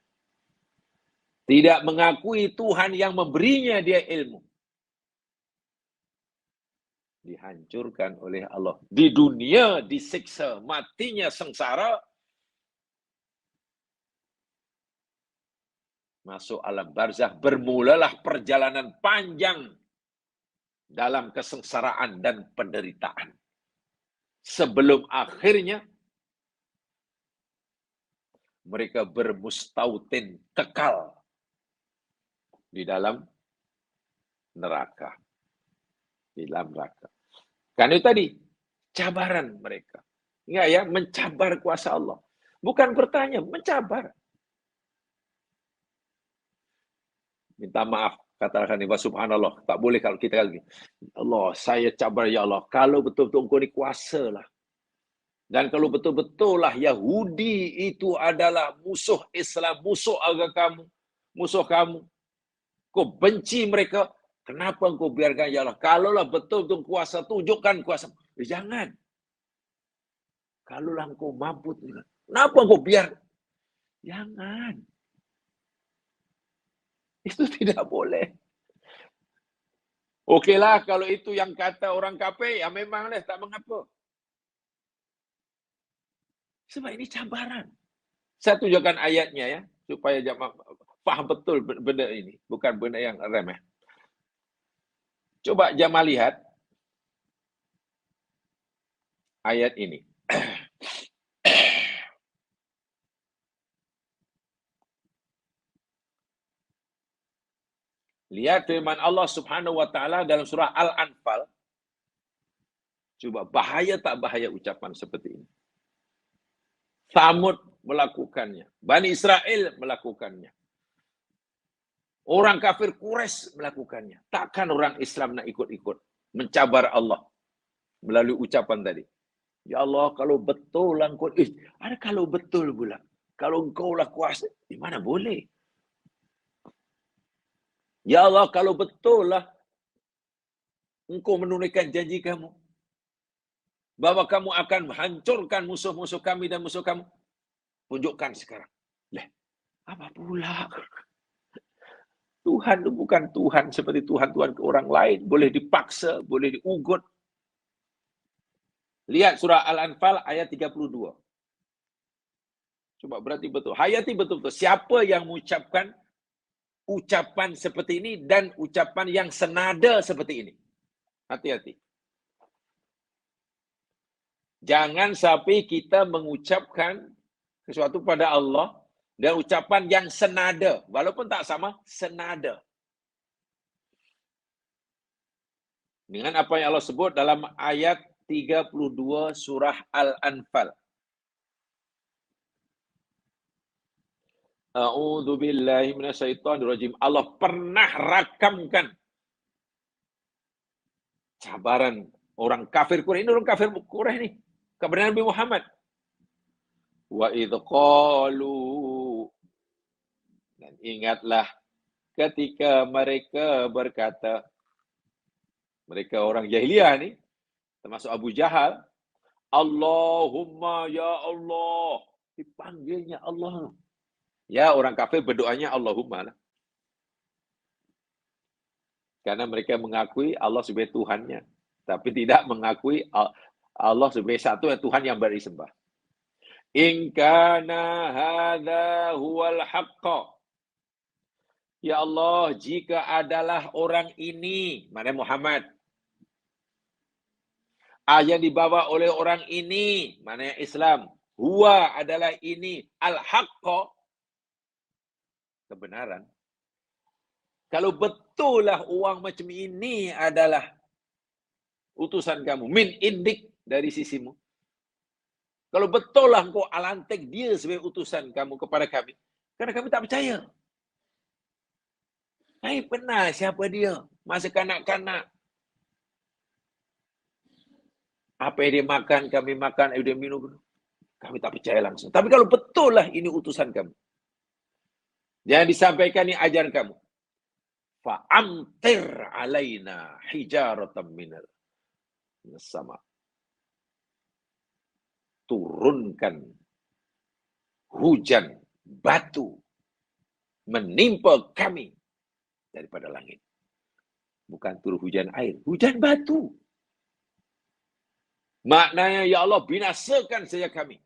Tidak mengakui Tuhan yang memberinya dia ilmu. Dihancurkan oleh Allah. Di dunia disiksa, matinya sengsara. Masuk alam barzakh, bermulalah perjalanan panjang dalam kesengsaraan dan penderitaan. Sebelum akhirnya mereka bermustautin kekal di dalam neraka. Di dalam neraka. Karena itu tadi, cabaran mereka. Ingat ya, mencabar kuasa Allah. Bukan bertanya, mencabar. Minta maaf, Katakan ni, subhanallah. Tak boleh kalau kita lagi. Allah, saya cabar ya Allah. Kalau betul-betul engkau ni kuasa lah. Dan kalau betul-betul lah Yahudi itu adalah musuh Islam, musuh agama kamu, musuh kamu. Kau benci mereka, kenapa engkau biarkan ya Allah? Kalaulah betul-betul kuasa, tunjukkan kuasa. Jangan. Kalaulah engkau mampu, kenapa engkau biar? Jangan. Itu tidak boleh. Okeylah kalau itu yang kata orang kafir, ya memanglah tak mengapa. Sebab ini cabaran. Saya tunjukkan ayatnya ya, supaya jemaah faham betul benda ini. Bukan benda yang remeh. Coba jemaah lihat ayat ini. Lihat firman Allah Subhanahu wa taala dalam surah Al-Anfal. Coba bahaya tak bahaya ucapan seperti ini. Thamud melakukannya. Bani Israel melakukannya. Orang kafir Quraisy melakukannya. Takkan orang Islam nak ikut-ikut. Mencabar Allah. Melalui ucapan tadi. Ya Allah, kalau betul lah engkau. Ada kalau betul pula. Kalau engkau lah kuasa. Di mana boleh? Ya Allah, kalau betul lah engkau menunaikan janji kamu. Bahwa kamu akan menghancurkan musuh-musuh kami dan musuh kamu. Tunjukkan sekarang. Apa pula? Tuhan itu bukan Tuhan seperti Tuhan-Tuhan ke orang lain. Boleh dipaksa, boleh diugut. Lihat surah Al-Anfal ayat 32. Coba berarti betul. Hayati betul-betul. Siapa yang mengucapkan ucapan seperti ini dan ucapan yang senada seperti ini. Hati-hati. Jangan sampai kita mengucapkan sesuatu pada Allah dan ucapan yang senada. Walaupun tak sama, senada. Dengan apa yang Allah sebut dalam ayat 32 surah Al-Anfal. A'udzu billahi minasyaitonir rajim. Allah pernah rakamkan cabaran orang kafir Quraisy. Ini orang kafir Quraisy nih kepada Nabi Muhammad. Wa idz qalu, dan ingatlah ketika mereka berkata, mereka orang jahiliyah ni, termasuk Abu Jahal, Allahumma ya Allah, dipanggilnya Allah. Ya, orang kafir berdoanya Allahumma lah. Karena mereka mengakui Allah sebagai Tuhannya. Tapi tidak mengakui Allah sebagai satu Tuhan yang disembah. In kana hadza huwal haqqa. Ya Allah, jika adalah orang ini, mana Muhammad, yang dibawa oleh orang ini, mana Islam, huwa adalah ini, al-haqqa, kebenaran. Kalau betul lah orang macam ini adalah utusan kamu, min indik, dari sisimu. Kalau betul lah engkau alantik dia sebagai utusan kamu kepada kami, karena kami tak percaya. Kami pernah siapa dia, masa kanak-kanak. Apa yang dia makan, kami makan, dia minum. Kami tak percaya langsung. Tapi kalau betul lah ini utusan kamu, yang disampaikan ini ajaran kamu, fa'amtir alaina hijaratan minal sama. Turunkan hujan batu menimpa kami daripada langit. Bukan turun hujan air, hujan batu. Maknanya, ya Allah, binasakan saja kami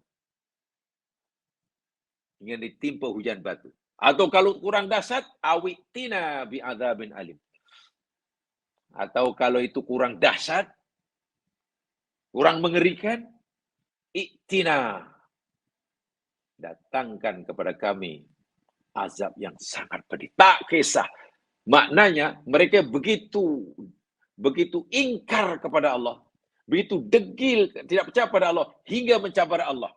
dengan ditimpa hujan batu. Atau kalau kurang dahsyat, awitina bi'adzabin alim. Atau kalau itu kurang dahsyat, kurang mengerikan, iktina, datangkan kepada kami azab yang sangat pedih. Tak kisah. Maknanya mereka begitu ingkar kepada Allah, begitu degil, tidak percaya pada Allah, hingga mencabar Allah.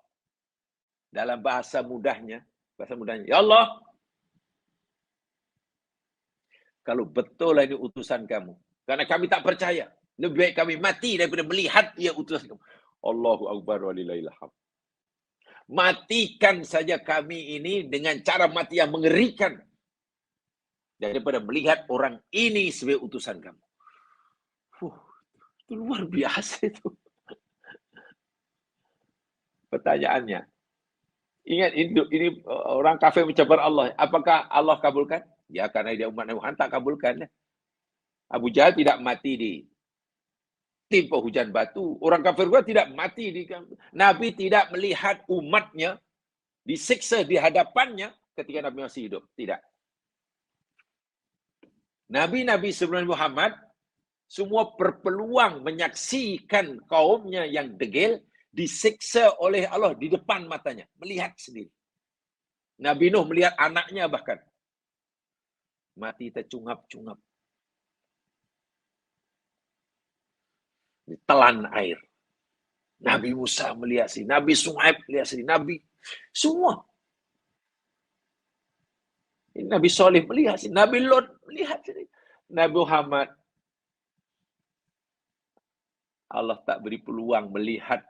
Dalam bahasa mudahnya, ya Allah, kalau betul lah ini utusan kamu. Karena kami tak percaya. Lebih baik kami mati daripada melihat ia utusan kamu. Allahu Akbar walillahil hamd. Matikan saja kami ini dengan cara mati yang mengerikan. Daripada melihat orang ini sebagai utusan kamu. Itu luar biasa itu. Pertanyaannya. Ingat, ini orang kafir mencabar Allah. Apakah Allah kabulkan? Ya, karena dia umat Nabi Muhammad tak kabulkan. Abu Jahal tidak mati di timpa hujan batu. Orang kafir juga tidak mati di Nabi tidak melihat umatnya disiksa di hadapannya ketika Nabi masih hidup. Tidak. Nabi-nabi sebelum Muhammad semua berpeluang menyaksikan kaumnya yang degil disiksa oleh Allah di depan matanya, melihat sendiri. Nabi Nuh melihat anaknya bahkan mati tercungap-cungap, ditelan air. Nabi Musa melihat sendiri, Nabi Suhaib melihat sendiri, Nabi semua. Nabi Soleh melihat sendiri, Nabi Lot melihat sendiri. Nabi Muhammad, Allah tak beri peluang melihat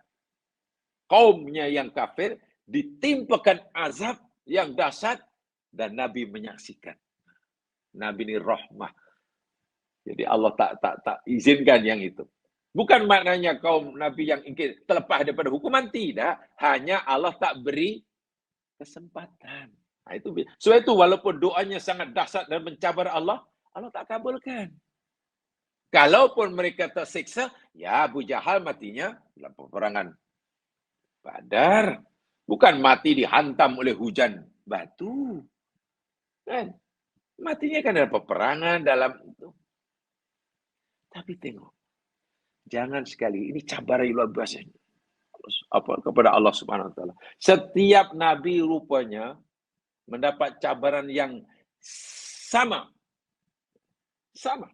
kaumnya yang kafir ditimpakan azab yang dahsyat dan Nabi menyaksikan. Nabi ini rahmah. Jadi Allah tak izinkan yang itu. Bukan maknanya kaum Nabi yang ingin terlepas daripada hukuman, tidak. Hanya Allah tak beri kesempatan. Nah, itu. Sebab itu walaupun doanya sangat dahsyat dan mencabar Allah, Allah tak kabulkan. Kalaupun mereka tersiksa, ya Abu Jahal matinya dalam peperangan Badar. Bukan mati dihantam oleh hujan batu. Kan? Matinya kan dalam peperangan, dalam itu. Tapi tengok. Jangan sekali. Ini cabaran luar biasa. Kepada Allah Subhanahu Wa Taala. Setiap Nabi rupanya mendapat cabaran yang sama. Sama.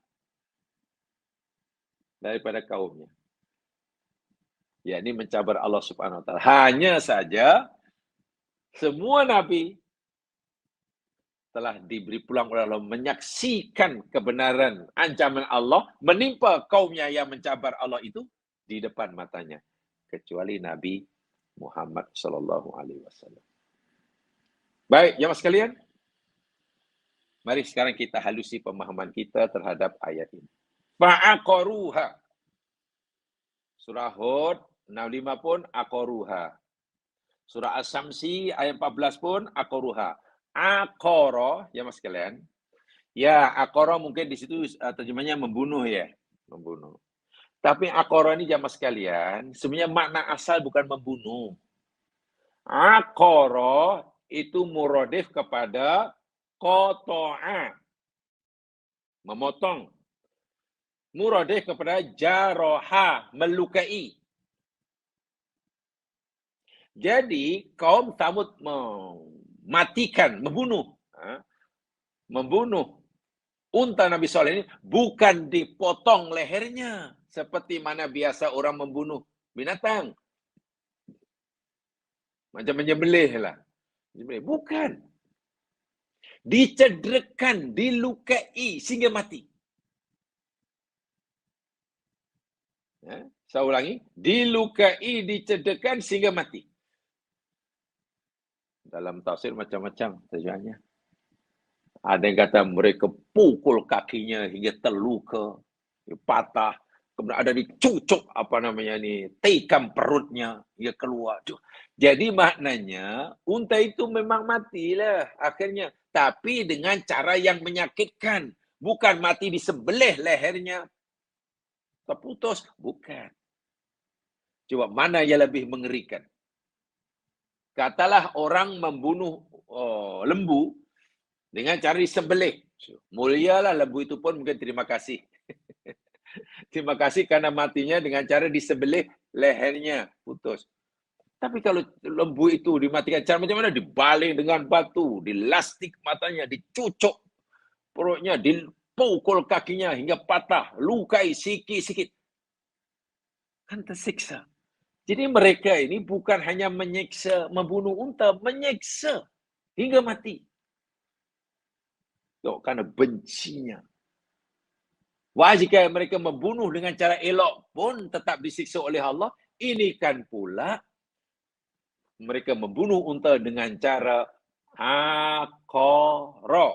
Daripada kaumnya. Ya, ini mencabar Allah Subhanahu Wa Taala. Hanya saja semua Nabi telah diberi peluang oleh Allah menyaksikan kebenaran ancaman Allah menimpa kaumnya yang mencabar Allah itu di depan matanya, kecuali Nabi Muhammad sallallahu alaihi wasallam. Baik, jemaah sekalian, mari sekarang kita halusi pemahaman kita terhadap ayat ini. Fa'aqaruha. Surah Hud 65 pun aqaruha. Surah As-Samsi ayat 14 pun aqaruha. Aqara, ya mas sekalian. Ya, aqara mungkin di situ terjemahnya membunuh ya, membunuh. Tapi aqara ini jamaah sekalian, sebenarnya makna asal bukan membunuh. Aqara itu muradif kepada qata'a, memotong. Muradif kepada jaraha, melukai. Jadi kaum Tsamud mematikan, membunuh unta Nabi Saleh ini bukan dipotong lehernya seperti mana biasa orang membunuh binatang. Macam menyembelih lah. Bukan. Dicederakan, dilukai sehingga mati. Ya, saya ulangi. Dilukai, dicederakan sehingga mati. Dalam tafsir macam-macam terjemahnya. Ada yang kata mereka pukul kakinya hingga terluka, patah. Kemudian ada dicucuk tikam perutnya, ia keluar. Jadi maknanya unta itu memang matilah akhirnya, tapi dengan cara yang menyakitkan, bukan mati disembelih lehernya terputus, bukan. Coba mana yang lebih mengerikan? Katalah orang membunuh lembu dengan cara disembelih. Mulialah lembu itu pun mungkin terima kasih. Terima kasih karena matinya dengan cara disembelih lehernya putus. Tapi kalau lembu itu dimatikan cara macam mana? Dibaling dengan batu, dilastik matanya, dicucuk perutnya, dipukul kakinya hingga patah, lukai sikit-sikit. Kan tersiksa. Jadi mereka ini bukan hanya menyiksa, membunuh unta, menyiksa hingga mati. Karena bencinya. Wah, jika mereka membunuh dengan cara elok pun tetap disiksa oleh Allah. Ini kan pula mereka membunuh unta dengan cara aqara.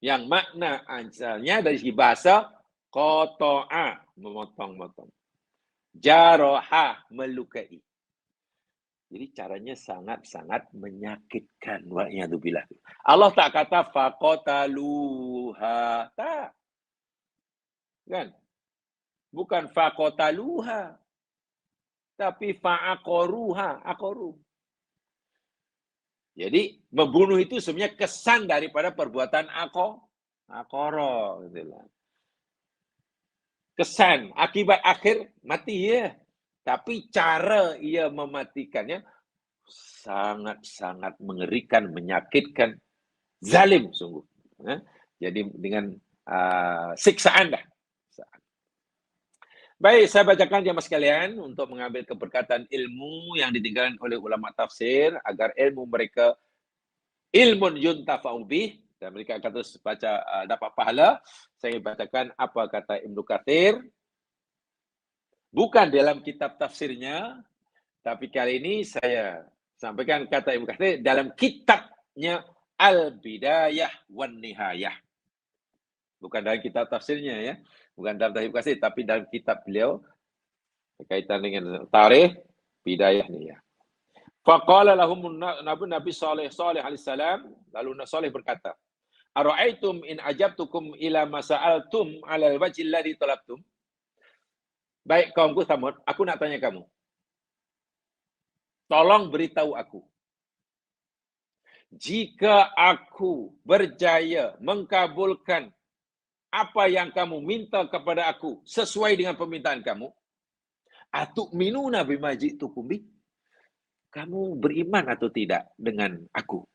Yang makna asalnya dari segi bahasa qata'a, memotong-motong. Jaraha, melukai. Jadi caranya sangat-sangat menyakitkan. Wa'iyadzubillah. Allah tak kata faqataluha. Tak. Kan? Bukan faqataluha. Tapi fa'aqaruha. Aqaru. Jadi, membunuh itu sebenarnya kesan daripada perbuatan aqara. Kesan. Akibat akhir, mati ya. Tapi cara ia mematikannya sangat-sangat mengerikan, menyakitkan, zalim sungguh. Jadi dengan siksaan dah. Baik, saya bacakan jemaah sekalian untuk mengambil keberkatan ilmu yang ditinggalkan oleh ulama tafsir agar ilmu mereka ilmun yuntafa'u bih dan mereka akan terus baca dapat pahala. Saya bacakan apa kata Ibnu Katsir. Bukan dalam kitab tafsirnya, tapi kali ini saya sampaikan kata Ibnu Katsir dalam kitabnya Al-Bidayah wan Nihayah. Bukan dalam kitab tafsirnya ya. Bukan dalam Ibnu Katsir, tapi dalam kitab beliau berkaitan dengan tarikh bidayah ni ya. Faqala lahum Nabi Saleh alaihissalam, lalu Nabi Saleh berkata, "Ara'aitum in ajabtukum ila masa'altum 'ala al-wajhi alladhi talabtum?" Baik kaumku Samud, aku nak tanya kamu. Tolong beritahu aku. Jika aku berjaya mengkabulkan apa yang kamu minta kepada aku sesuai dengan permintaan kamu, atu'minuna bima ji'tukum bi? Kamu beriman atau tidak dengan aku?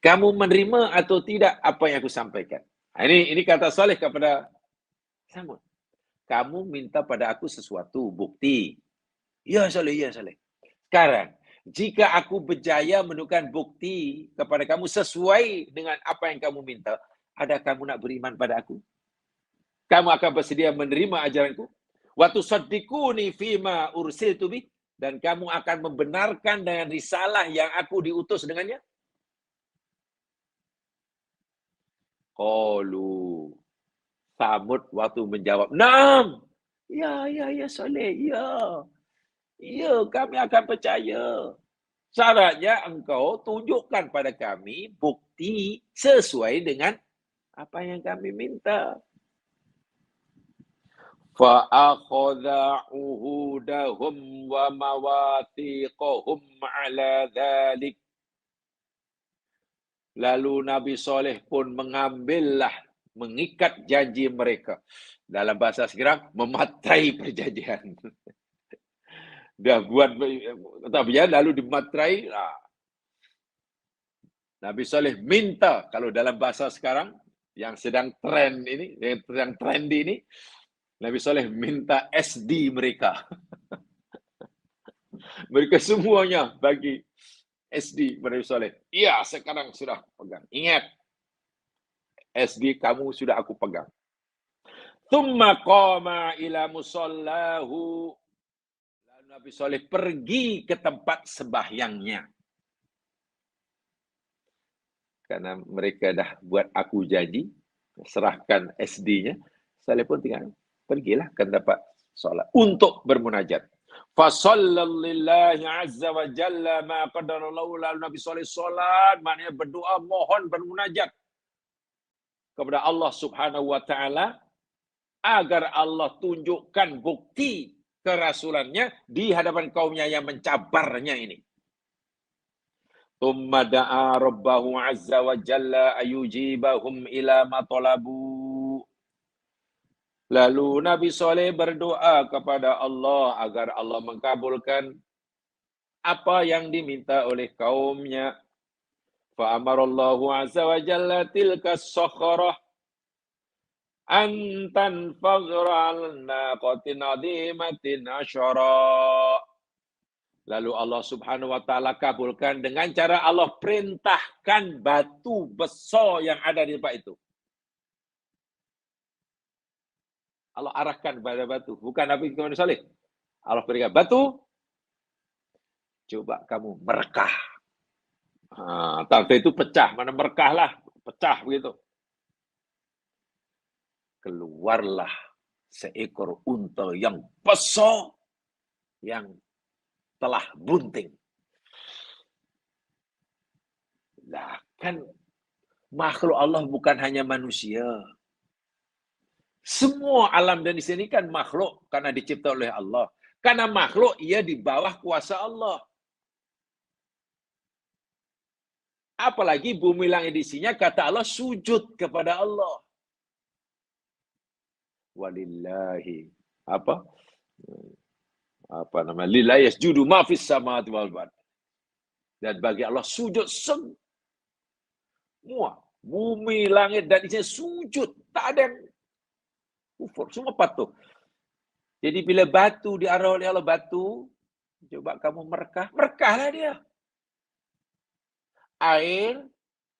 Kamu menerima atau tidak apa yang aku sampaikan? Ini kata Saleh kepada Samud. Kamu minta pada aku sesuatu, bukti. Ya Saleh, ya Saleh. Sekarang, jika aku berjaya menemukan bukti kepada kamu sesuai dengan apa yang kamu minta, ada kamu nak beriman pada aku? Kamu akan bersedia menerima ajaranku? Wa tusaddiquni fima ursiltu bih, dan kamu akan membenarkan dengan risalah yang aku diutus dengannya? Qalu. Samud waktu menjawab, "Naam." Ya Saleh, ya. Ya, kami akan percaya. Syaratnya engkau tunjukkan pada kami bukti sesuai dengan apa yang kami minta. Fa'akhadha uhudahum wa mawathiqahum ala dhalik. Lalu Nabi Saleh pun mengikat janji mereka. Dalam bahasa sekarang, mematrai perjanjian. Dah buat perjanjian lalu dimatrai. Nabi Saleh minta, kalau dalam bahasa sekarang, yang sedang trend ini, yang sedang trendy ini, Nabi Saleh minta SD mereka. Mereka semuanya bagi SD Nabi Saleh. Iya, sekarang sudah pegang. Ingat, SD kamu sudah aku pegang. Thumma qama ila musallahu. Lalu Nabi Saleh pergi ke tempat sembahyangnya. Karena mereka dah buat aku janji, serahkan SD-nya, Saleh pun tinggal pergilah ke tempat solat untuk bermunajat. Fasallallahu azza wa jalla ma qadarallahu. Lalu Nabi Saleh solat, maknanya berdoa, mohon bermunajat kepada Allah Subhanahu wa taala agar Allah tunjukkan bukti kerasulannya di hadapan kaumnya yang mencabarnya ini. Thumma da'a rabbahu azza wa jalla ayujibahum ila ma talabu. Lalu Nabi Saleh berdoa kepada Allah agar Allah mengkabulkan apa yang diminta oleh kaumnya. Fa amarallahu azza wa jalla tilka as-sakhrah an tanfadhra al-naqatin adimatin asyara. Lalu Allah Subhanahu wa taala kabulkan dengan cara Allah perintahkan batu besar yang ada di tempat itu. Allah arahkan pada batu. Bukan Nabi Muhammad Saleh. Allah berikan batu, coba kamu merekah. Tanpa itu pecah. Mana merekah lah. Pecah begitu. Keluarlah seekor unta yang besar, yang telah bunting. Lah kan makhluk Allah bukan hanya manusia. Semua alam dan di sini kan makhluk karena dicipta oleh Allah. Karena makhluk ia di bawah kuasa Allah. Apalagi bumi langit isinya kata Allah sujud kepada Allah. Walillahi apa namanya? Lillahi yasjudu ma fis samawati wal ard. Dan bagi Allah sujud semua. Bumi, langit dan isinya sujud. Tak ada yang kufur, semua patuh. Jadi bila batu diarah oleh Allah, batu, coba kamu merekah, merekahlah dia. Air,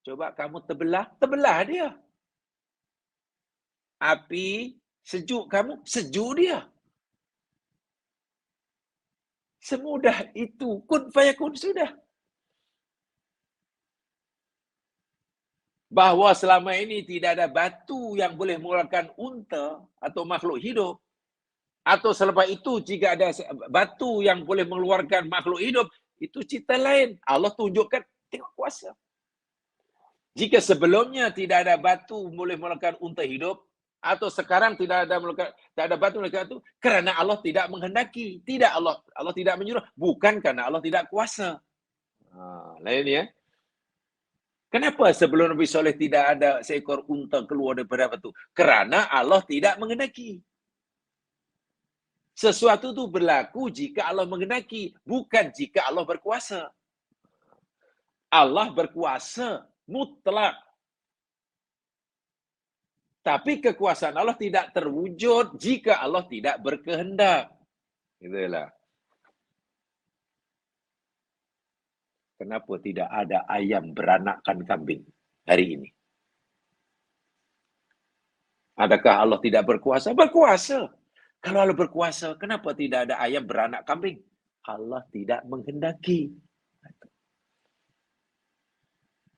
coba kamu tebelah dia. Api, sejuk kamu, sejuk dia. Semudah itu, kun fayakun sudah. Bahawa selama ini tidak ada batu yang boleh mengeluarkan unta atau makhluk hidup. Atau selepas itu jika ada batu yang boleh mengeluarkan makhluk hidup, itu cerita lain. Allah tunjukkan, tengok kuasa. Jika sebelumnya tidak ada batu boleh mengeluarkan unta hidup, atau sekarang tidak ada batu mengeluarkan itu, kerana Allah tidak menghendaki. Tidak Allah tidak menyuruh. Bukan karena Allah tidak kuasa. Lain ya. Kenapa sebelum Nabi Soleh tidak ada seekor unta keluar daripada batu? Kerana Allah tidak menghendaki. Sesuatu itu berlaku jika Allah menghendaki, bukan jika Allah berkuasa. Allah berkuasa mutlak. Tapi kekuasaan Allah tidak terwujud jika Allah tidak berkehendak. Itulah. Kenapa tidak ada ayam beranakkan kambing hari ini? Adakah Allah tidak berkuasa? Berkuasa. Kalau Allah berkuasa, kenapa tidak ada ayam beranak kambing? Allah tidak menghendaki.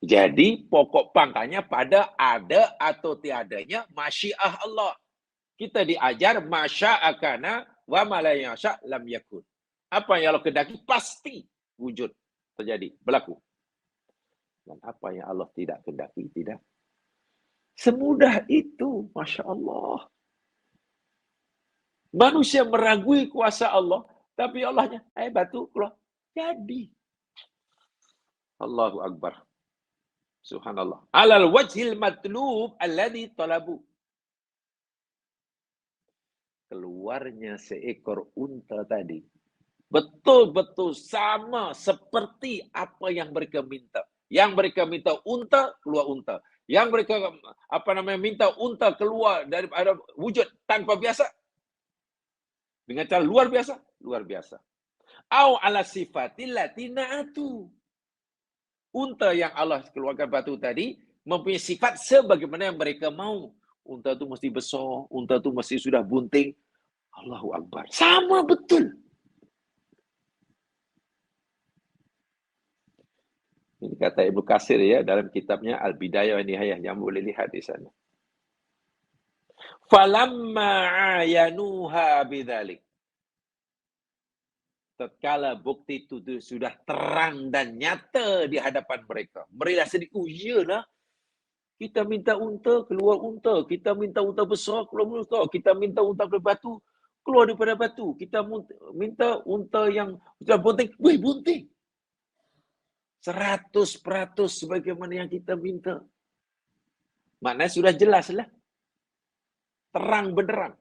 Jadi pokok pangkalnya pada ada atau tiadanya masyiah Allah. Kita diajar masya'akana wa ma la yasha' lam yakun. Apa yang Allah kehendaki pasti wujud, terjadi, berlaku. Dan apa yang Allah tidak kehendaki tidak. Semudah itu, Masya Allah. Manusia meragui kuasa Allah, tapi Allahnya, batu keluar. Jadi. Allahu Akbar. Subhanallah. Alal wajhil matlub alladhi talabu. Keluarnya seekor unta tadi betul-betul sama seperti apa yang mereka minta. Yang mereka minta unta, keluar unta. Yang mereka minta unta keluar daripada wujud tanpa biasa, dengan cara luar biasa, luar biasa. Au ala sifatil latinatu. Unta yang Allah keluarkan batu tadi mempunyai sifat sebagaimana yang mereka mau. Unta itu mesti besar, unta itu mesti sudah bunting. Allahu Akbar. Sama betul. Ini kata Ibnu Katsir ya dalam kitabnya Al-Bidayah wa Nihayah, yang boleh lihat di sana. Falamma ayanuha bidzalik. Tatkala bukti itu sudah terang dan nyata di hadapan mereka. Mereka sedih, iyalah. Kita minta unta, keluar unta. Kita minta unta besar, keluar unta. Kita minta unta daripada batu, keluar daripada batu. Kita minta unta yang sudah bunting, bunting. 100% sebagaimana yang kita minta. Maknanya sudah jelas lah. Terang benderang.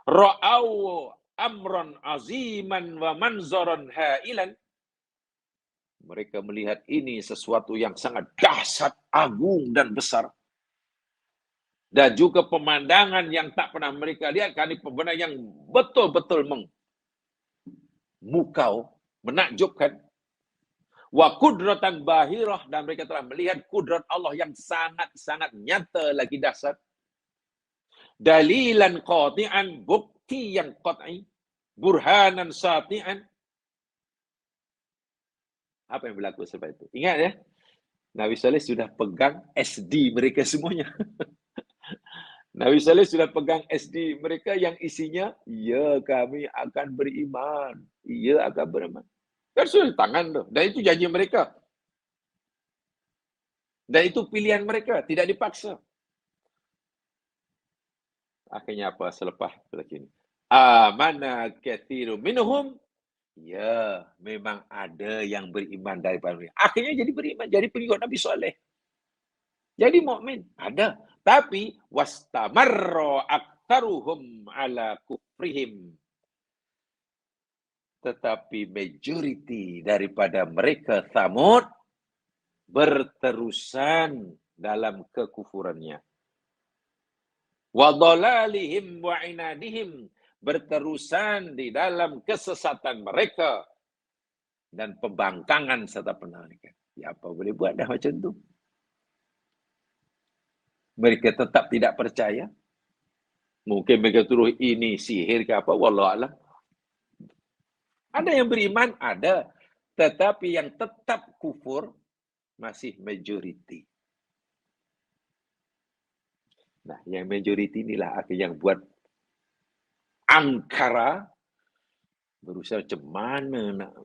Ra'au amron aziman wa manzaran hailan. Mereka melihat ini sesuatu yang sangat dahsyat, agung dan besar. Dan juga pemandangan yang tak pernah mereka lihat. Karena pemandangan yang betul-betul memukau, menakjubkan. Wa kudratan bahirah, dan mereka telah melihat kudrat Allah yang sangat-sangat nyata lagi dahsyat. dalilan qati'an, bukti yang qat'i, burhanan sati'an. Apa yang berlaku sebab itu? Ingat ya, Nabi Saleh sudah pegang SD mereka semuanya. Nabi Saleh sudah pegang SD mereka yang isinya, ya kami akan beriman, ya akan beriman. Kan sudah di tangan tuh. Dan itu janji mereka. Dan itu pilihan mereka, tidak dipaksa. Akhirnya apa selepas ini? Amana kathiru minhum. Ya, memang ada yang beriman daripada mereka. Akhirnya jadi beriman, jadi pengikut Nabi Saleh. Jadi mukmin ada, tapi wastamarra aktsaruhum ala kufrihim. Tetapi majority daripada mereka Tsamud berterusan dalam kekufurannya. Wa dhalalihim wa inadihim, berterusan di dalam kesesatan mereka dan pembangkangan serta penarikan. Ya apa boleh buat dah macam tu. Mereka tetap tidak percaya. Mungkin mereka tuduh ini sihir ke apa, wallahualam. Ada yang beriman, ada. Tetapi yang tetap kufur masih majority. Nah, yang majority inilah yang buat angkara berusaha macam mana nak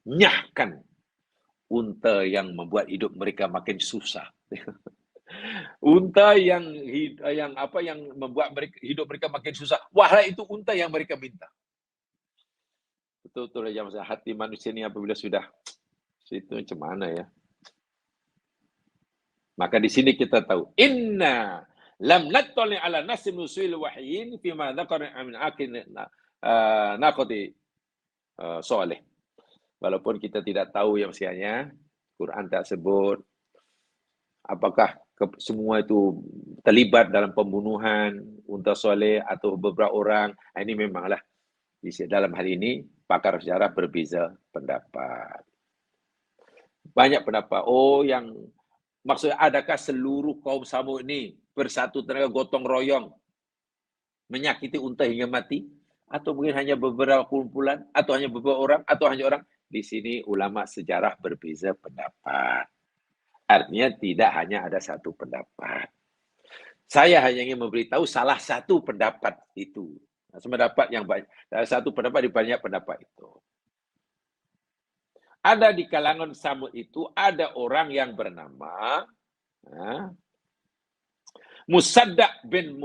menyahkan unta yang membuat hidup mereka makin susah. Unta yang membuat hidup mereka makin susah. Wahai itu unta yang mereka minta. Betul-betul aja masa hati manusia ni apabila sudah situ macam mana ya. Maka di sini kita tahu inna lam nattali ala nasim nusul wahyin fi ma dzakara min akin naqati soleh. Walaupun kita tidak tahu yang sebenarnya Quran tak sebut apakah semua itu terlibat dalam pembunuhan unta soleh atau beberapa orang. Ini memanglah dalam hal ini pakar sejarah berbeza pendapat. Banyak pendapat. Oh, yang maksudnya adakah seluruh kaum Samud ini bersatu tenaga gotong royong menyakiti unta hingga mati? Atau mungkin hanya beberapa kumpulan? Atau hanya beberapa orang? Atau hanya orang? Di sini ulama sejarah berbeza pendapat. Artinya tidak hanya ada satu pendapat. Saya hanya ingin memberitahu salah satu pendapat itu. Pendapat yang banyak. Satu pendapat di banyak pendapat itu. Ada di kalangan Samud itu ada orang yang bernama Musaddaq bin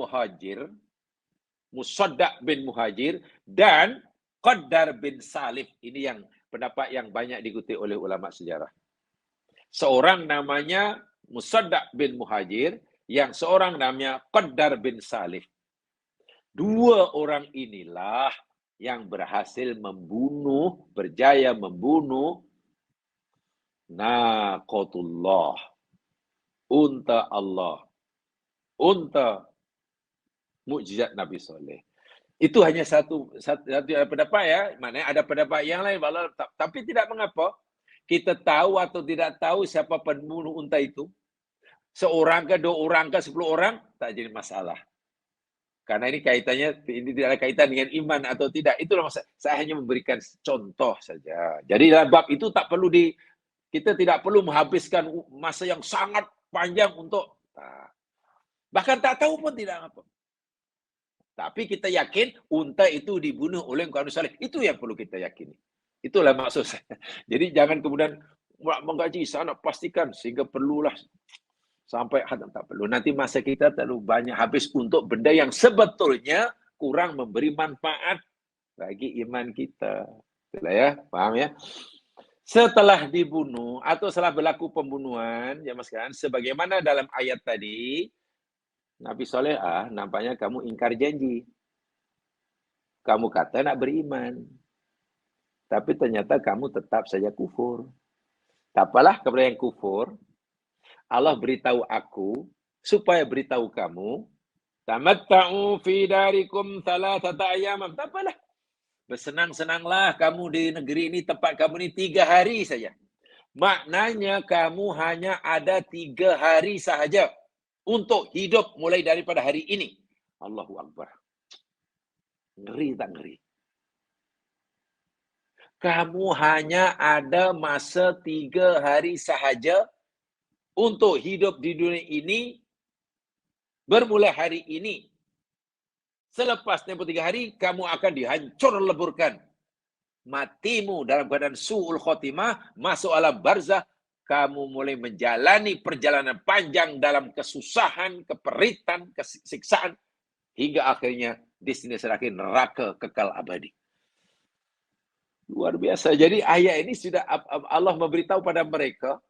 Muhajir, dan Qaddar bin Salif. Ini yang pendapat yang banyak dikutip oleh ulama sejarah. Seorang namanya Musaddaq bin Muhajir, yang seorang namanya Qaddar bin Salif. Dua orang inilah yang berhasil berjaya membunuh naqatullah, unta Allah, unta mukjizat Nabi Saleh. Itu hanya satu pendapat ya, maknanya ada pendapat yang lain, tapi tidak mengapa. Kita tahu atau tidak tahu siapa pembunuh unta itu, seorang ke, 2 orang ke, 10 orang, tak jadi masalah. Karena ini tidak ada kaitan dengan iman atau tidak. Itulah masalah. Saya hanya memberikan contoh saja. Jadi dalam bab itu kita tidak perlu menghabiskan masa yang sangat panjang untuk bahkan tak tahu pun tidak apa. Tapi kita yakin unta itu dibunuh oleh kaum saleh. Itu yang perlu kita yakini. Itulah maksud saya. Jadi jangan kemudian mengkaji sana pastikan sehingga perlulah sampai tak perlu. Nanti masa kita terlalu banyak habis untuk benda yang sebetulnya kurang memberi manfaat bagi iman kita. Itulah ya, paham ya? Setelah dibunuh atau setelah berlaku pembunuhan, ya Mas kan, sebagaimana dalam ayat tadi, Nabi Saleh, nampaknya kamu ingkar janji. Kamu kata nak beriman. Tapi ternyata kamu tetap saja kufur. Tak apalah kepada yang kufur, Allah beritahu aku supaya beritahu kamu, tamatta'u fi darikum thalathata ayyam. Tak apalah. Bersenang-senanglah kamu di negeri ini, tempat kamu ini 3 hari saja. Maknanya kamu hanya ada 3 hari sahaja. untuk hidup mulai daripada hari ini. Allahu Akbar. Ngeri tak ngeri? Kamu hanya ada masa 3 hari sahaja untuk hidup di dunia ini bermula hari ini. Selepas tempoh 3 hari, kamu akan dihancur leburkan. Matimu dalam keadaan su'ul khotimah, masuk alam barzah, kamu mulai menjalani perjalanan panjang dalam kesusahan, keperitan, kesiksaan, hingga akhirnya destinasi akhir neraka kekal abadi. Luar biasa. Jadi ayat ini sudah Allah memberitahu pada mereka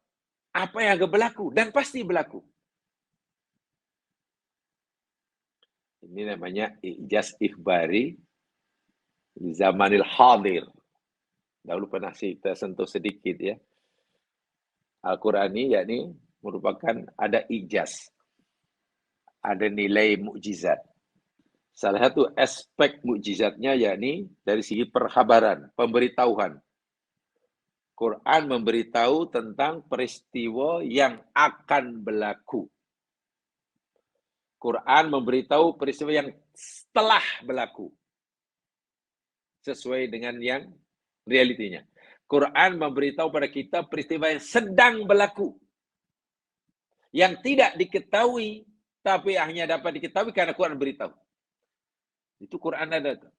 apa yang akan berlaku dan pasti berlaku. Ini namanya ijaz ikhbari zamanil hadir. Dahulu pernah kita sentuh sedikit ya. Al-Quran ini yakni merupakan ada ijaz. Ada nilai mukjizat. Salah satu aspek mukjizatnya yakni dari segi perkhabaran, pemberitahuan. Quran memberitahu tentang peristiwa yang akan berlaku. Quran memberitahu peristiwa yang setelah berlaku. Sesuai dengan yang realitinya. Quran memberitahu pada kita peristiwa yang sedang berlaku. Yang tidak diketahui, tapi hanya dapat diketahui karena Quran beritahu. Itu Quran ada tuh.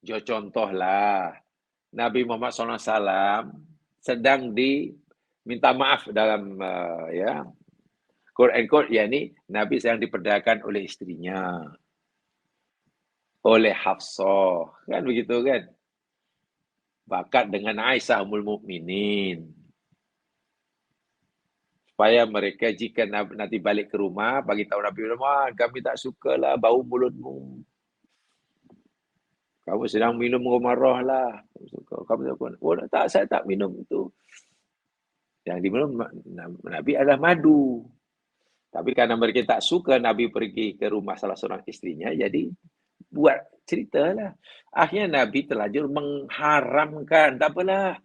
Jo contohlah, Nabi Muhammad SAW sedang diminta maaf dalam Quran code, yakni Nabi sedang diperdayakan oleh istrinya, oleh Hafsah, kan begitu kan? Bakat dengan Aisyah Ummul Mukminin. Supaya mereka jika nanti balik ke rumah, bagi tahu Nabi Muhammad, kami tak sukalah bau mulutmu. Kamu sedang minum gomarah lah. Kamu tak, saya tak minum itu. Yang diminum Nabi adalah madu. Tapi karena mereka tak suka Nabi pergi ke rumah salah seorang istrinya, jadi buat ceritalah. Akhirnya Nabi terlanjur mengharamkan, tak apalah.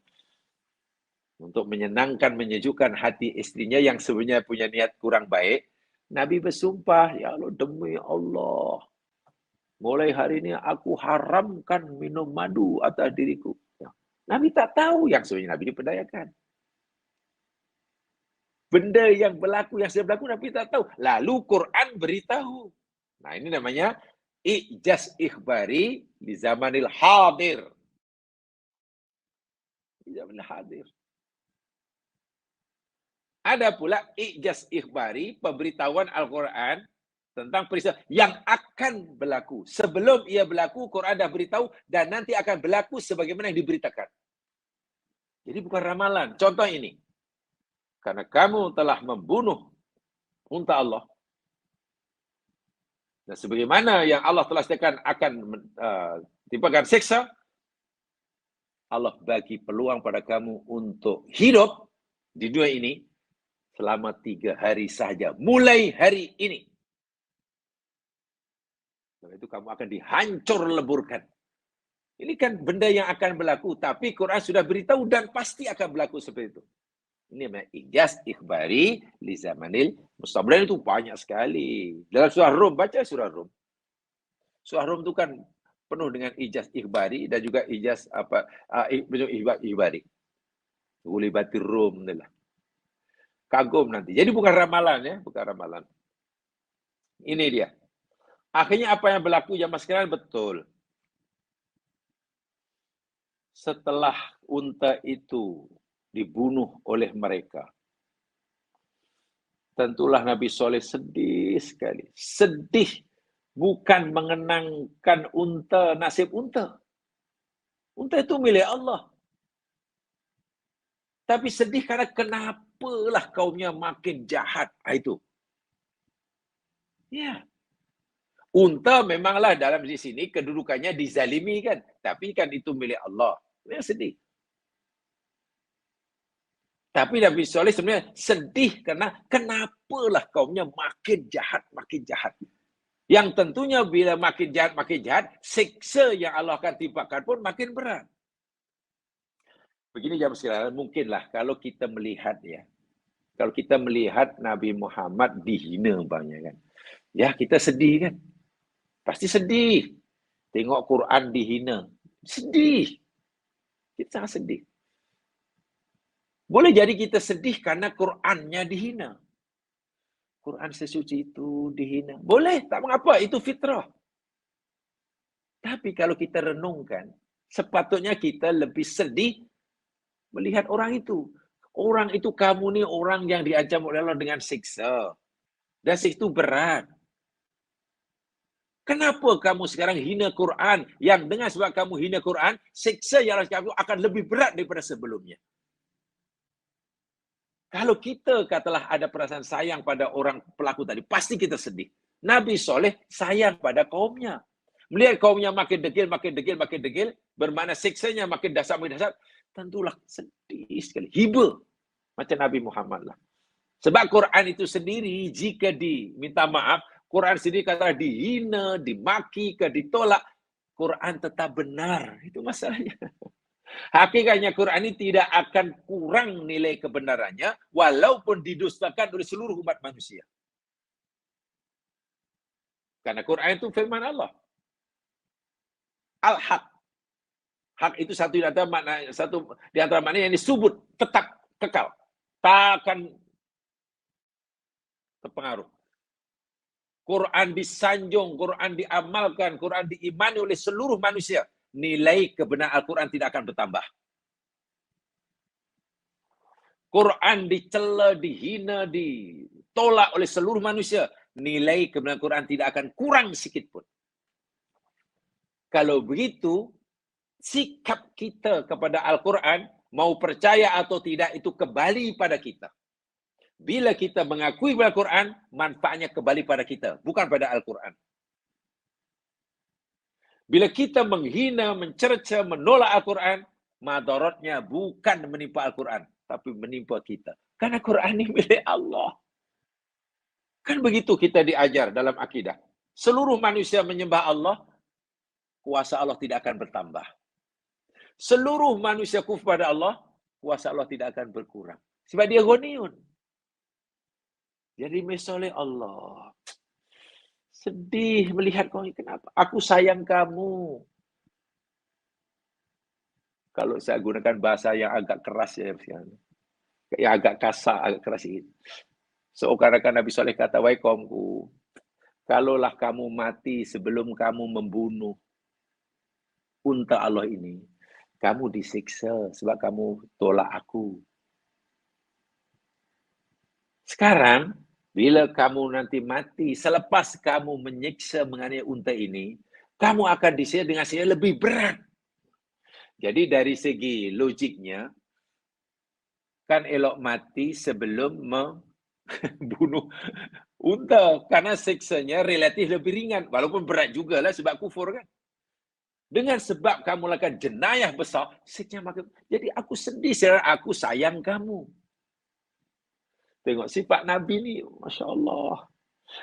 Untuk menyenangkan, menyejukkan hati istrinya yang sebenarnya punya niat kurang baik, Nabi bersumpah, ya Allah, demi Allah, mulai hari ini aku haramkan minum madu atas diriku. Nabi tak tahu yang sebenarnya Nabi diperdayakan. Benda yang berlaku, yang sudah berlaku, Nabi tak tahu. Lalu Quran beritahu. Nah, ini namanya ijaz ikhbari di zamanil hadir. Di zamanil hadir. Ada pula ijaz ikhbari, pemberitahuan Al-Quran tentang peristiwa yang akan berlaku. Sebelum ia berlaku, Quran dah beritahu dan nanti akan berlaku sebagaimana yang diberitakan. Jadi bukan ramalan. Contoh ini. Karena kamu telah membunuh unta Allah. Dan sebagaimana yang Allah telah sediakan akan timpakan siksa, Allah bagi peluang pada kamu untuk hidup di dunia ini selama 3 hari sahaja. Mulai hari ini. Setelah itu kamu akan dihancur leburkan. Ini kan benda yang akan berlaku. Tapi Quran sudah beritahu dan pasti akan berlaku seperti itu. Ini namanya ijaz ikhbari li zamanil mustaqbal. Itu banyak sekali. Dalam surah Rum, baca surah Rum. Surah Rum itu kan penuh dengan ijaz ikhbari dan juga ijaz ikhbari. Ulibatir Rum inilah. Kagum nanti. Jadi bukan ramalan ya, bukan ramalan. Ini dia. Akhirnya apa yang berlaku zaman sekarang betul. Setelah unta itu dibunuh oleh mereka, tentulah Nabi Soleh sedih sekali. Sedih bukan mengenangkan unta, nasib unta. Unta itu milik Allah. Tapi sedih karena kenapalah kaumnya makin jahat. Itu. Ya. Unta memanglah dalam di sini kedudukannya dizalimi kan. Tapi kan itu milik Allah. Yang sedih. Tapi Nabi Soleh sebenarnya sedih karena kenapalah kaumnya makin jahat, makin jahat. Yang tentunya bila makin jahat, siksa yang Allah akan timpakan pun makin berat. Begini jam sekalian, mungkinlah kalau kita melihat ya, Kalau kita melihat Nabi Muhammad dihina banyak kan. Ya, kita sedih kan. Pasti sedih. Tengok Quran dihina. Sedih. Kita sangat sedih. Boleh jadi kita sedih karena Qurannya dihina. Quran sesuci itu dihina. Boleh, tak mengapa. Itu fitrah. Tapi kalau kita renungkan, sepatutnya kita lebih sedih melihat orang itu. Orang itu, kamu ni orang yang diancam oleh Allah dengan siksa. Dan siksa itu berat. Kenapa kamu sekarang hina Quran? Yang dengan sebab kamu hina Quran, siksa yang kamu akan lebih berat daripada sebelumnya. Kalau kita katalah ada perasaan sayang pada orang pelaku tadi, pasti kita sedih. Nabi Soleh sayang pada kaumnya. Melihat kaumnya makin degil, bermakna siksanya makin dasar, tentulah sedih sekali. Hiba. Macam Nabi Muhammad lah. Sebab Quran itu sendiri, jika diminta maaf, Quran sendiri kata dihina, dimaki, ditolak, Quran tetap benar. Itu masalahnya. Hakikatnya Quran ini tidak akan kurang nilai kebenarannya, walaupun didustakan oleh seluruh umat manusia. Karena Quran itu firman Allah. Al-Haq. Hak itu satu di antara makna yang disebut tetap kekal. Tak akan terpengaruh. Quran disanjung, Quran diamalkan, Quran diimani oleh seluruh manusia. Nilai kebenaran Al-Quran tidak akan bertambah. Quran dicela, dihina, ditolak oleh seluruh manusia. Nilai kebenaran Quran tidak akan kurang sikit pun. Kalau begitu, sikap kita kepada Al-Quran, mau percaya atau tidak, itu kembali pada kita. Bila kita mengakui Al-Quran, manfaatnya kembali pada kita, bukan pada Al-Quran. Bila kita menghina, mencerca, menolak Al-Quran, madaratnya bukan menimpa Al-Quran, tapi menimpa kita. Karena Quran ini milik Allah. Kan begitu kita diajar dalam akidah. Seluruh manusia menyembah Allah, kuasa Allah tidak akan bertambah. Seluruh manusia kufur pada Allah, kuasa Allah tidak akan berkurang. Sebab dia Ghaniun. Jadi misalnya Allah. Sedih melihat kau, kenapa? Aku sayang kamu. Kalau saya gunakan bahasa yang agak keras ya, yang agak kasar, agak keras ini. Seakan-akan Nabi Saleh kata, wahai kaumku, kalaulah kamu mati sebelum kamu membunuh unta Allah ini, kamu disiksa sebab kamu tolak aku. Sekarang, bila kamu nanti mati, selepas kamu menyiksa menganiaya unta ini, kamu akan disiksa dengan siksa lebih berat. Jadi dari segi logiknya, kan elok mati sebelum membunuh unta. Karena siksanya relatif lebih ringan. Walaupun berat jugalah sebab kufur kan. Dengan sebab kamu lakukan jenayah besar, siksanya makin. Jadi aku sedih, aku sayang kamu. Tengok sifat Nabi ni, Masya Allah.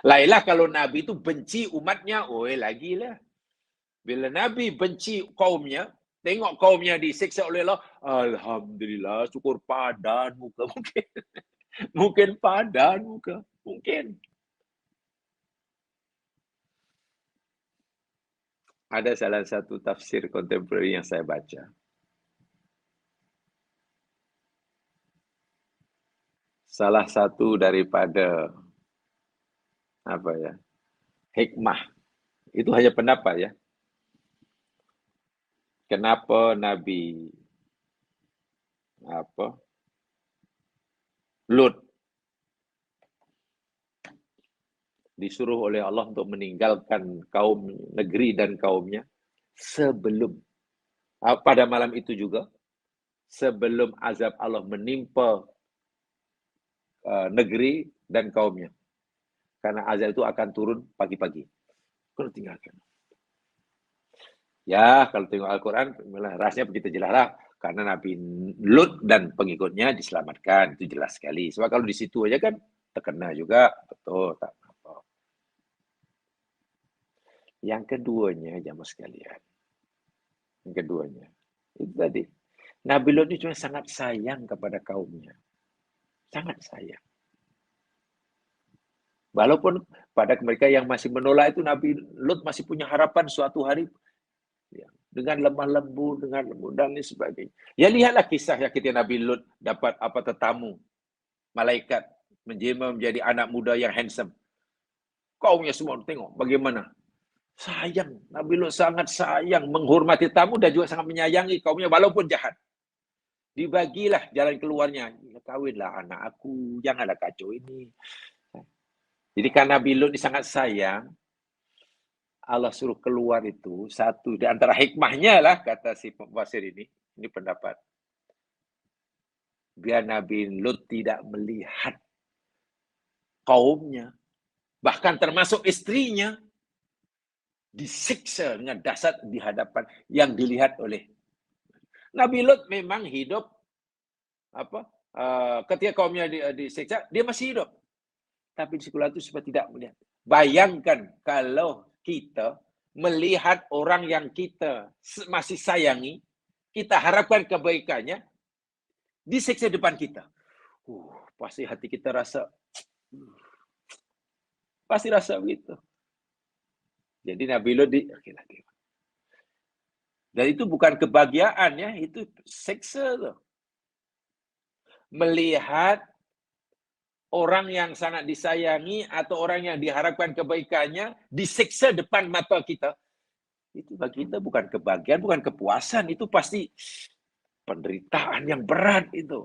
Lainlah kalau Nabi itu benci umatnya, lagilah. Bila Nabi benci kaumnya, tengok kaumnya disiksa oleh Allah, alhamdulillah, syukur padan muka. Mungkin padan muka. Mungkin. Ada salah satu tafsir kontemporari yang saya baca. Salah satu daripada hikmah, itu hanya pendapat ya. Kenapa Nabi Lut disuruh oleh Allah untuk meninggalkan kaum negeri dan kaumnya sebelum pada malam itu juga, sebelum azab Allah menimpa negeri dan kaumnya. Karena azab itu akan turun pagi-pagi. Kalau tinggalkan. Ya, kalau tengok Al-Quran, rahasianya begitu jelas lah. Karena Nabi Lut dan pengikutnya diselamatkan. Itu jelas sekali. Sebab kalau di situ aja kan terkena juga. Betul, tak apa. Yang keduanya, jamaah sekalian. Yang keduanya. Itu tadi. Nabi Lut ini cuma sangat sayang kepada kaumnya. Sangat sayang. Walaupun pada mereka yang masih menolak itu, Nabi Lut masih punya harapan suatu hari ya, dengan lemah lembut, dengan lembut dan lain sebagainya. Ya lihatlah kisah yang ketika Nabi Lut dapat tetamu malaikat menjelma menjadi anak muda yang handsome. Kaumnya semua tengok bagaimana sayang. Nabi Lut sangat sayang, menghormati tamu dan juga sangat menyayangi kaumnya walaupun jahat. Dibagilah jalan keluarnya. Ya, kawinlah anak aku, janganlah kacau ini. Jadi karena Nabi Lut sangat sayang, Allah suruh keluar itu satu di antara hikmahnya lah, kata si pemfasir ini pendapat. Biar Nabi Lut tidak melihat kaumnya, bahkan termasuk istrinya, disiksa dengan dahsyat di hadapan yang dilihat oleh Nabi Lut. Memang hidup ketika kaumnya disiksa, dia masih hidup. Tapi di sekolah itu supaya tidak melihat. Bayangkan kalau kita melihat orang yang kita masih sayangi, kita harapkan kebaikannya, disiksa depan kita. Pasti hati kita rasa, pasti rasa begitu. Jadi Nabi Lut dan itu bukan kebahagiaan ya, itu siksa tuh. Melihat orang yang sangat disayangi atau orang yang diharapkan kebaikannya disiksa depan mata kita. Itu bagi kita bukan kebahagiaan, bukan kepuasan. Itu pasti penderitaan yang berat itu.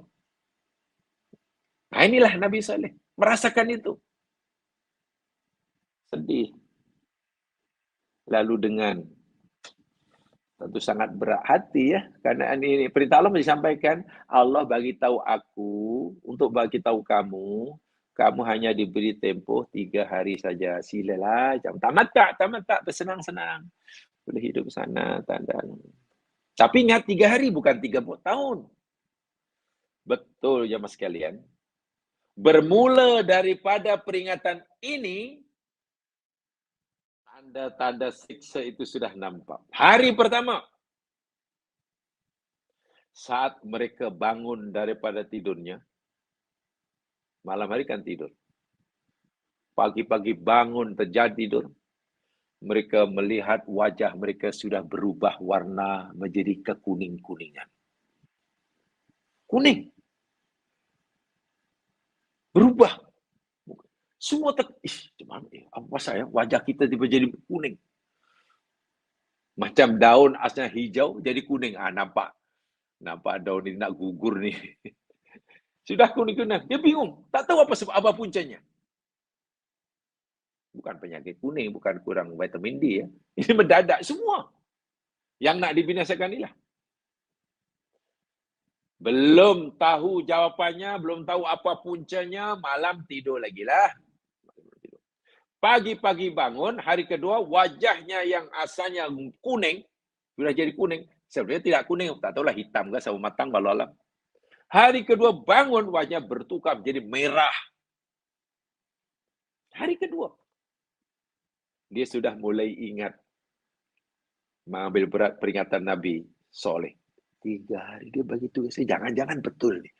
Nah inilah Nabi Saleh merasakan itu. Sedih. Lalu dengan tentu sangat berat hati ya. Karena ini perintah Allah disampaikan, Allah bagi tahu aku untuk bagi tahu kamu, kamu hanya diberi tempoh 3 hari saja. Silalah, tamat tak bersenang-senang. Boleh hidup sana, tanda. Tapi ingat 3 hari bukan 30 tahun. Betul ya mas sekalian. Bermula daripada peringatan ini, tanda-tanda siksa itu sudah nampak. Hari pertama, saat mereka bangun daripada tidurnya, malam hari kan tidur. Pagi-pagi bangun terjadi tidur, mereka melihat wajah mereka sudah berubah warna menjadi kekuning-kuningan. Kuning. Berubah. Semua cuman apa saya wajah kita tiba jadi kuning. Macam daun asnya hijau jadi kuning. Nampak daun ini nak gugur nih. Sudah kuning-kuning. Dia bingung, tak tahu apa puncanya. Bukan penyakit kuning, bukan kurang vitamin D ya. Ini mendadak semua. Yang nak dibinasakan inilah. Belum tahu jawapannya, belum tahu apa puncanya, malam tidur lagi lah. Pagi-pagi bangun, hari kedua wajahnya yang asalnya kuning, sudah jadi kuning. Sebenarnya tidak kuning, tak tahulah hitam ke sama matang walau alam. Hari kedua bangun, wajahnya bertukar menjadi merah. Hari kedua. Dia sudah mulai ingat mengambil berat peringatan Nabi Soleh. 3 hari dia begitu. Jangan-jangan betul nih.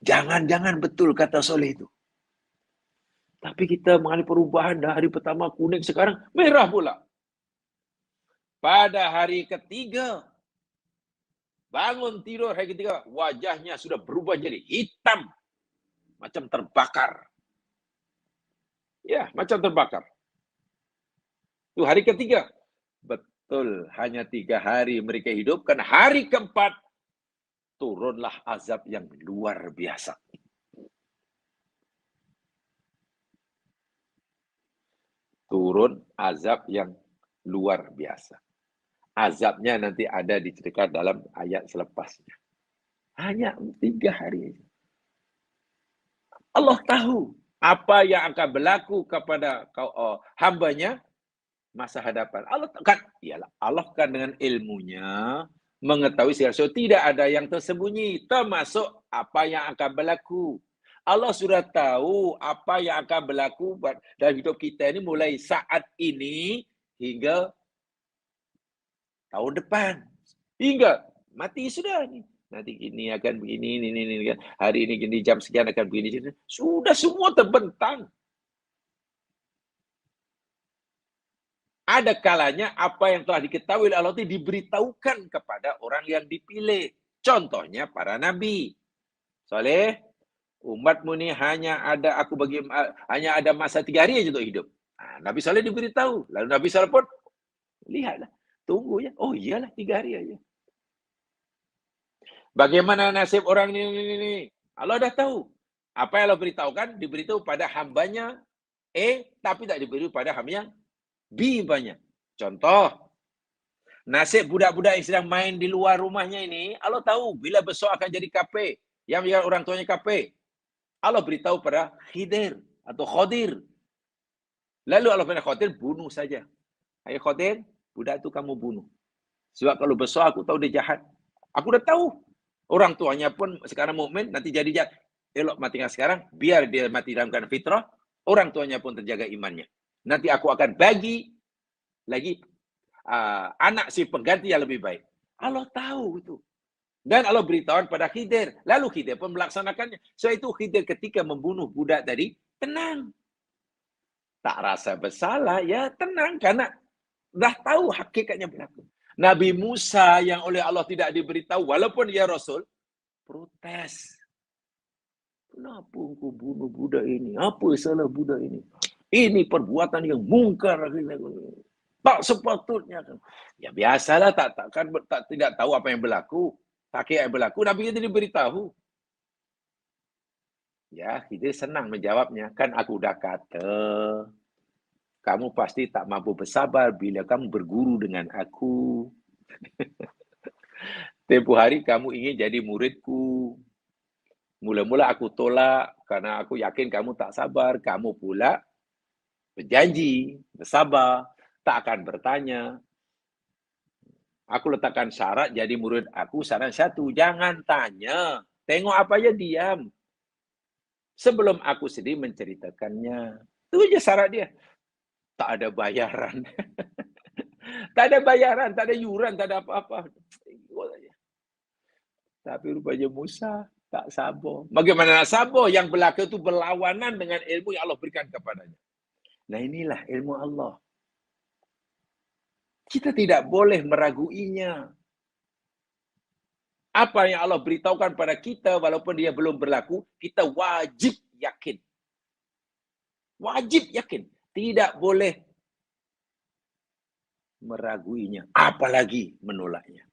Jangan-jangan betul kata Soleh itu. Tapi kita mengalami perubahan dari hari pertama kuning, sekarang merah pula. Pada hari ketiga, bangun tidur hari ketiga, wajahnya sudah berubah jadi hitam. Macam terbakar. Ya, macam terbakar. Itu hari ketiga. Betul, hanya 3 hari mereka hidupkan. Hari keempat, turunlah azab yang luar biasa. Turun azab yang luar biasa. Azabnya nanti ada diceritakan dalam ayat selepasnya. Hanya 3 hari. Allah tahu apa yang akan berlaku kepada hambanya masa hadapan. Allah kan dengan ilmunya mengetahui segala sesuatu. Tidak ada yang tersembunyi, termasuk apa yang akan berlaku. Allah sudah tahu apa yang akan berlaku dalam hidup kita ini mulai saat ini hingga tahun depan. Hingga mati sudah. Nanti gini akan begini, ini kan. Hari ini gini, jam sekian akan begini. Sudah semua terbentang. Ada kalanya apa yang telah diketahui oleh Allah itu diberitahukan kepada orang yang dipilih. Contohnya para nabi. Soleh, umatmu ni hanya ada hanya ada masa 3 hari aja untuk hidup. Nabi Soleh diberitahu. Lalu Nabi Soleh pun, lihatlah, tunggu ya. Oh iyalah 3 hari aja. Bagaimana nasib orang ini? Allah dah tahu. Apa yang Allah beritahukan, diberitahu pada hambanya A, tapi tak diberitahu pada hamba yang B banyak. Contoh, nasib budak-budak yang sedang main di luar rumahnya ini, Allah tahu bila besok akan jadi kafir. Yang orang tuanya kafir. Allah beritahu pada Khidir atau Khadir. Lalu Allah beritahu Khadir, bunuh saja. Hai Khadir, budak itu kamu bunuh. Sebab kalau besok aku tahu dia jahat. Aku dah tahu. Orang tuanya pun sekarang mukmin, nanti jadi jahat. Elok matikan sekarang, biar dia mati dalam keadaan fitrah. Orang tuanya pun terjaga imannya. Nanti aku akan bagi lagi anak si pengganti yang lebih baik. Allah tahu itu. Dan Allah beritahu pada Khidir. Lalu Khidir pun melaksanakannya. So itu Khidir ketika membunuh budak tadi, tenang. Tak rasa bersalah, ya tenang. Karena dah tahu hakikatnya berlaku. Nabi Musa yang oleh Allah tidak diberitahu, walaupun dia Rasul, protes. Kenapa engkau bunuh budak ini? Apa salah budak ini? Ini perbuatan yang mungkar. Tak sepatutnya. Ya biasalah, tidak tahu apa yang berlaku. Hakik yang berlaku, Nabi itu diberitahu. Ya, kita senang menjawabnya. Kan aku dah kata, kamu pasti tak mampu bersabar bila kamu berguru dengan aku. Tempoh hari kamu ingin jadi muridku. Mula-mula aku tolak karena aku yakin kamu tak sabar. Kamu pula berjanji, bersabar, tak akan bertanya. Aku letakkan syarat jadi murid aku, syarat 1, jangan tanya. Tengok apa aja diam. Sebelum aku sendiri menceritakannya. Itu aja syarat dia. Tak ada bayaran. Tak ada bayaran, tak ada yuran, tak ada apa-apa. Tapi rupanya Musa tak sabar. Bagaimana nak sabar? Yang belaka itu berlawanan dengan ilmu yang Allah berikan kepadanya. Nah inilah ilmu Allah. Kita tidak boleh meraguinya. Apa yang Allah beritahukan pada kita, walaupun dia belum berlaku, kita wajib yakin. Wajib yakin. Tidak boleh meraguinya. Apalagi menolaknya.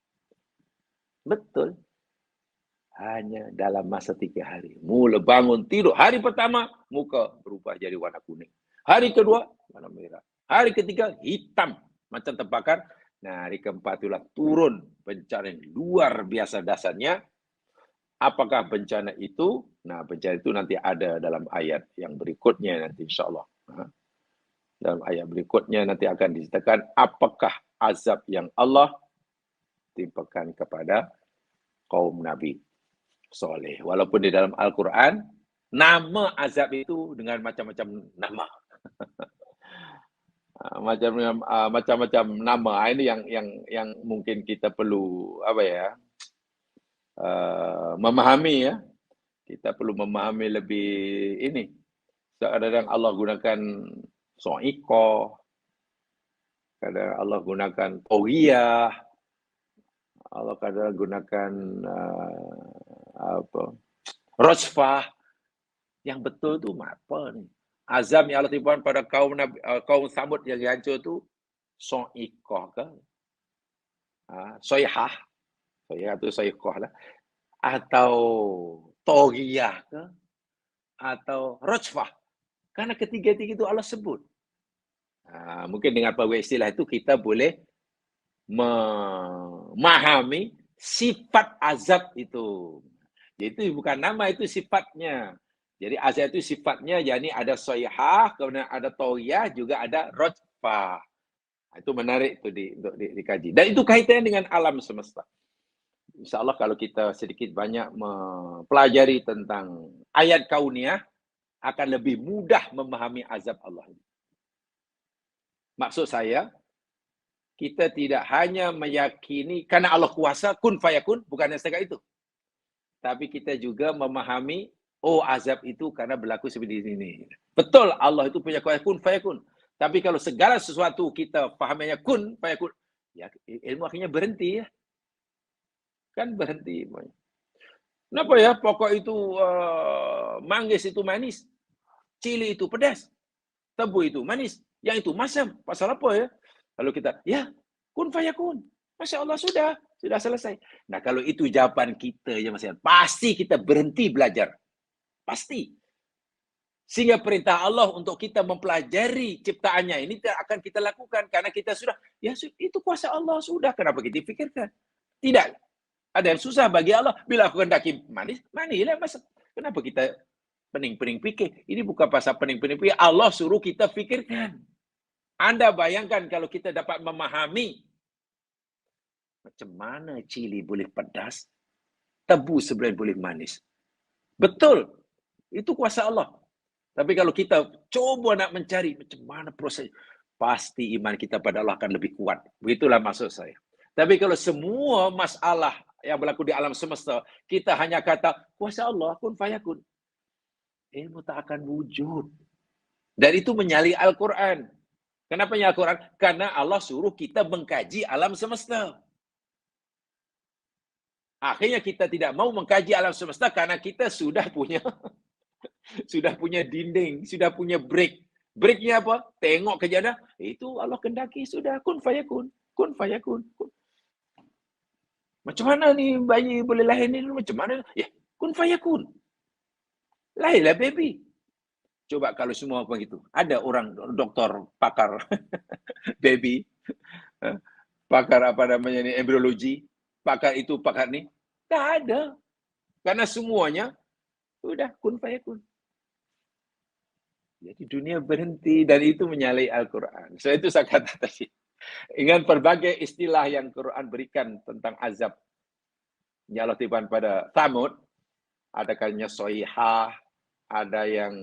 Betul. Hanya dalam masa 3 hari. Mula bangun tidur. Hari pertama, muka berubah jadi warna kuning. Hari kedua, warna merah. Hari ketiga, hitam. Macam terbakar. Nah, hari keempat itulah turun bencana yang luar biasa dasarnya. Apakah bencana itu? Nah, bencana itu nanti ada dalam ayat yang berikutnya nanti insyaAllah. Dalam ayat berikutnya nanti akan diceritakan apakah azab yang Allah timpakan kepada kaum Nabi Soleh. Walaupun di dalam Al-Quran, nama azab itu dengan macam-macam nama. Macam-macam nama. Ini yang mungkin kita perlu memahami ya. Kita perlu memahami lebih ini. Kadang-kadang Allah gunakan so'ikoh, kadang Allah gunakan tohiyah, Allah kadang gunakan rajfah. Yang betul tu apa ni? Azab yang Allah timpakan pada kaum Samud yang hancur tu so'ikoh ke? Soyhah. Soyhah tu so'ikoh lah. Atau tohiyah ke? Atau rajfah. Karena ketiga-tiga itu Allah sebut. Mungkin dengan beberapa istilah itu kita boleh memahami sifat azab itu. Jadi itu bukan nama, itu sifatnya. Jadi azab itu sifatnya, yakni ada soyhah, kemudian ada toyah, juga ada rajfah. Itu menarik itu untuk dikaji. Dan itu kaitannya dengan alam semesta. InsyaAllah kalau kita sedikit banyak mempelajari tentang ayat kauniyah, akan lebih mudah memahami azab Allah. Maksud saya, kita tidak hanya meyakini, karena Allah kuasa, kun fayakun, bukan setakat itu. tapi kita juga memahami, oh azab itu karena berlaku seperti ini. Betul, Allah itu punya kuasa kun fayakun. Tapi kalau segala sesuatu kita fahamnya kun fayakun, ya ilmu akhirnya berhenti ya. Kan berhenti. Kenapa ya? Pokok itu manggis itu manis, cili itu pedas, tebu itu manis, yang itu masam. Pasal apa ya? Lalu kita, ya kun fayakun. Masya Allah sudah selesai. Nah kalau itu jawaban kita ya Mas, pasti kita berhenti belajar. Pasti. Sehingga perintah Allah untuk kita mempelajari ciptaannya ini akan kita lakukan. Karena kita sudah, ya itu kuasa Allah sudah. Kenapa kita pikirkan? Tidak. Ada yang susah bagi Allah. Bila aku hendaki manis, manilah mas. Kenapa kita pening-pening pikir? Ini bukan pasal pening-pening pikir. Allah suruh kita pikirkan. Anda bayangkan kalau kita dapat memahami macam mana cili boleh pedas, tebu sebenarnya boleh manis. Betul. Itu kuasa Allah. Tapi kalau kita coba nak mencari macam mana proses, pasti iman kita pada Allah akan lebih kuat. Begitulah maksud saya. Tapi kalau semua masalah yang berlaku di alam semesta, kita hanya kata, kuasa Allah, kun fayakun. Ilmu tak akan wujud. Dan itu menyalahi Al-Quran. Kenapa menyalahi Al-Quran? Karena Allah suruh kita mengkaji alam semesta. Akhirnya kita tidak mau mengkaji alam semesta karena kita sudah punya dinding, sudah punya break. Breaknya apa? Tengok kejadian. Itu Allah kendaki sudah kun fayakun. Kun fayakun. Macam mana ni bayi boleh lahir ni? Macam mana? Ya, kun fayakun. Lahirlah baby. Coba kalau semua begitu. Ada orang doktor pakar baby, pakar apa namanya ni embriologi, pakar itu pakar ni. Tak ada. Karena semuanya sudah kun fayakun. Jadi dunia berhenti dan itu menyalahi Al-Quran. So itu saya kata tadi. Dengan berbagai istilah yang Quran berikan tentang azab yang Allah tiban pada Thamud, ada kalanya soihah, ada yang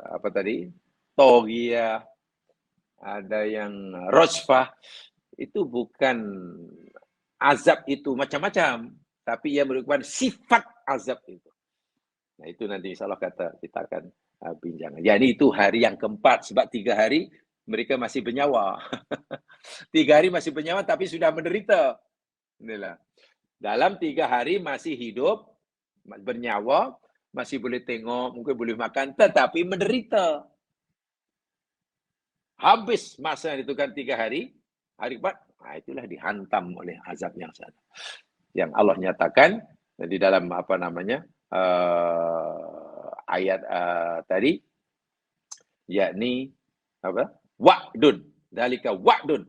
apa tadi, togia, ada yang rojfah. Itu bukan azab itu macam-macam, tapi ia merupakan sifat azab itu. Nah itu nanti insya Allah kita akan bincang. Jadi itu hari yang keempat, sebab 3 hari mereka masih bernyawa. 3 hari masih bernyawa tapi sudah menderita. Inilah. Dalam 3 hari masih hidup, bernyawa, masih boleh tengok, mungkin boleh makan, tetapi menderita. Habis masa yang ditentukan 3 hari, hari 4, itulah dihantam oleh azab yang sana. Yang Allah nyatakan di dalam apa namanya ayat tadi, yakni apa? Wa'dun. Dalika wa'dun.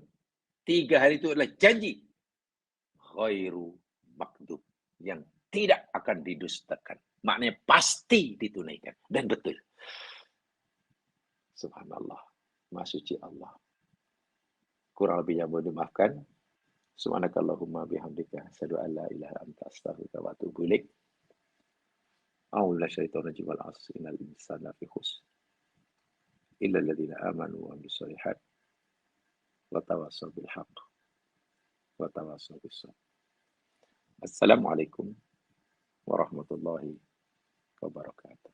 3 hari itu adalah janji. Ghairu makdub. Yang tidak akan didustakan. Maknanya pasti ditunaikan. Dan betul. Subhanallah. Maha suci Allah. Kurang lebihnya boleh dimaafkan. Subhanakallahumma bihamdika. Asyhadu an la ilaha anta astaghfiruka wa atubu ilaik. A'udzu billahi wal 'asri innal insana lafi khusr. Illa alladziina aamanu wa 'amilus shalihaat wa tawassaw bil haqq wa tawassaw bis sabr. Assalamualaikum warahmatullahi wabarakatuh.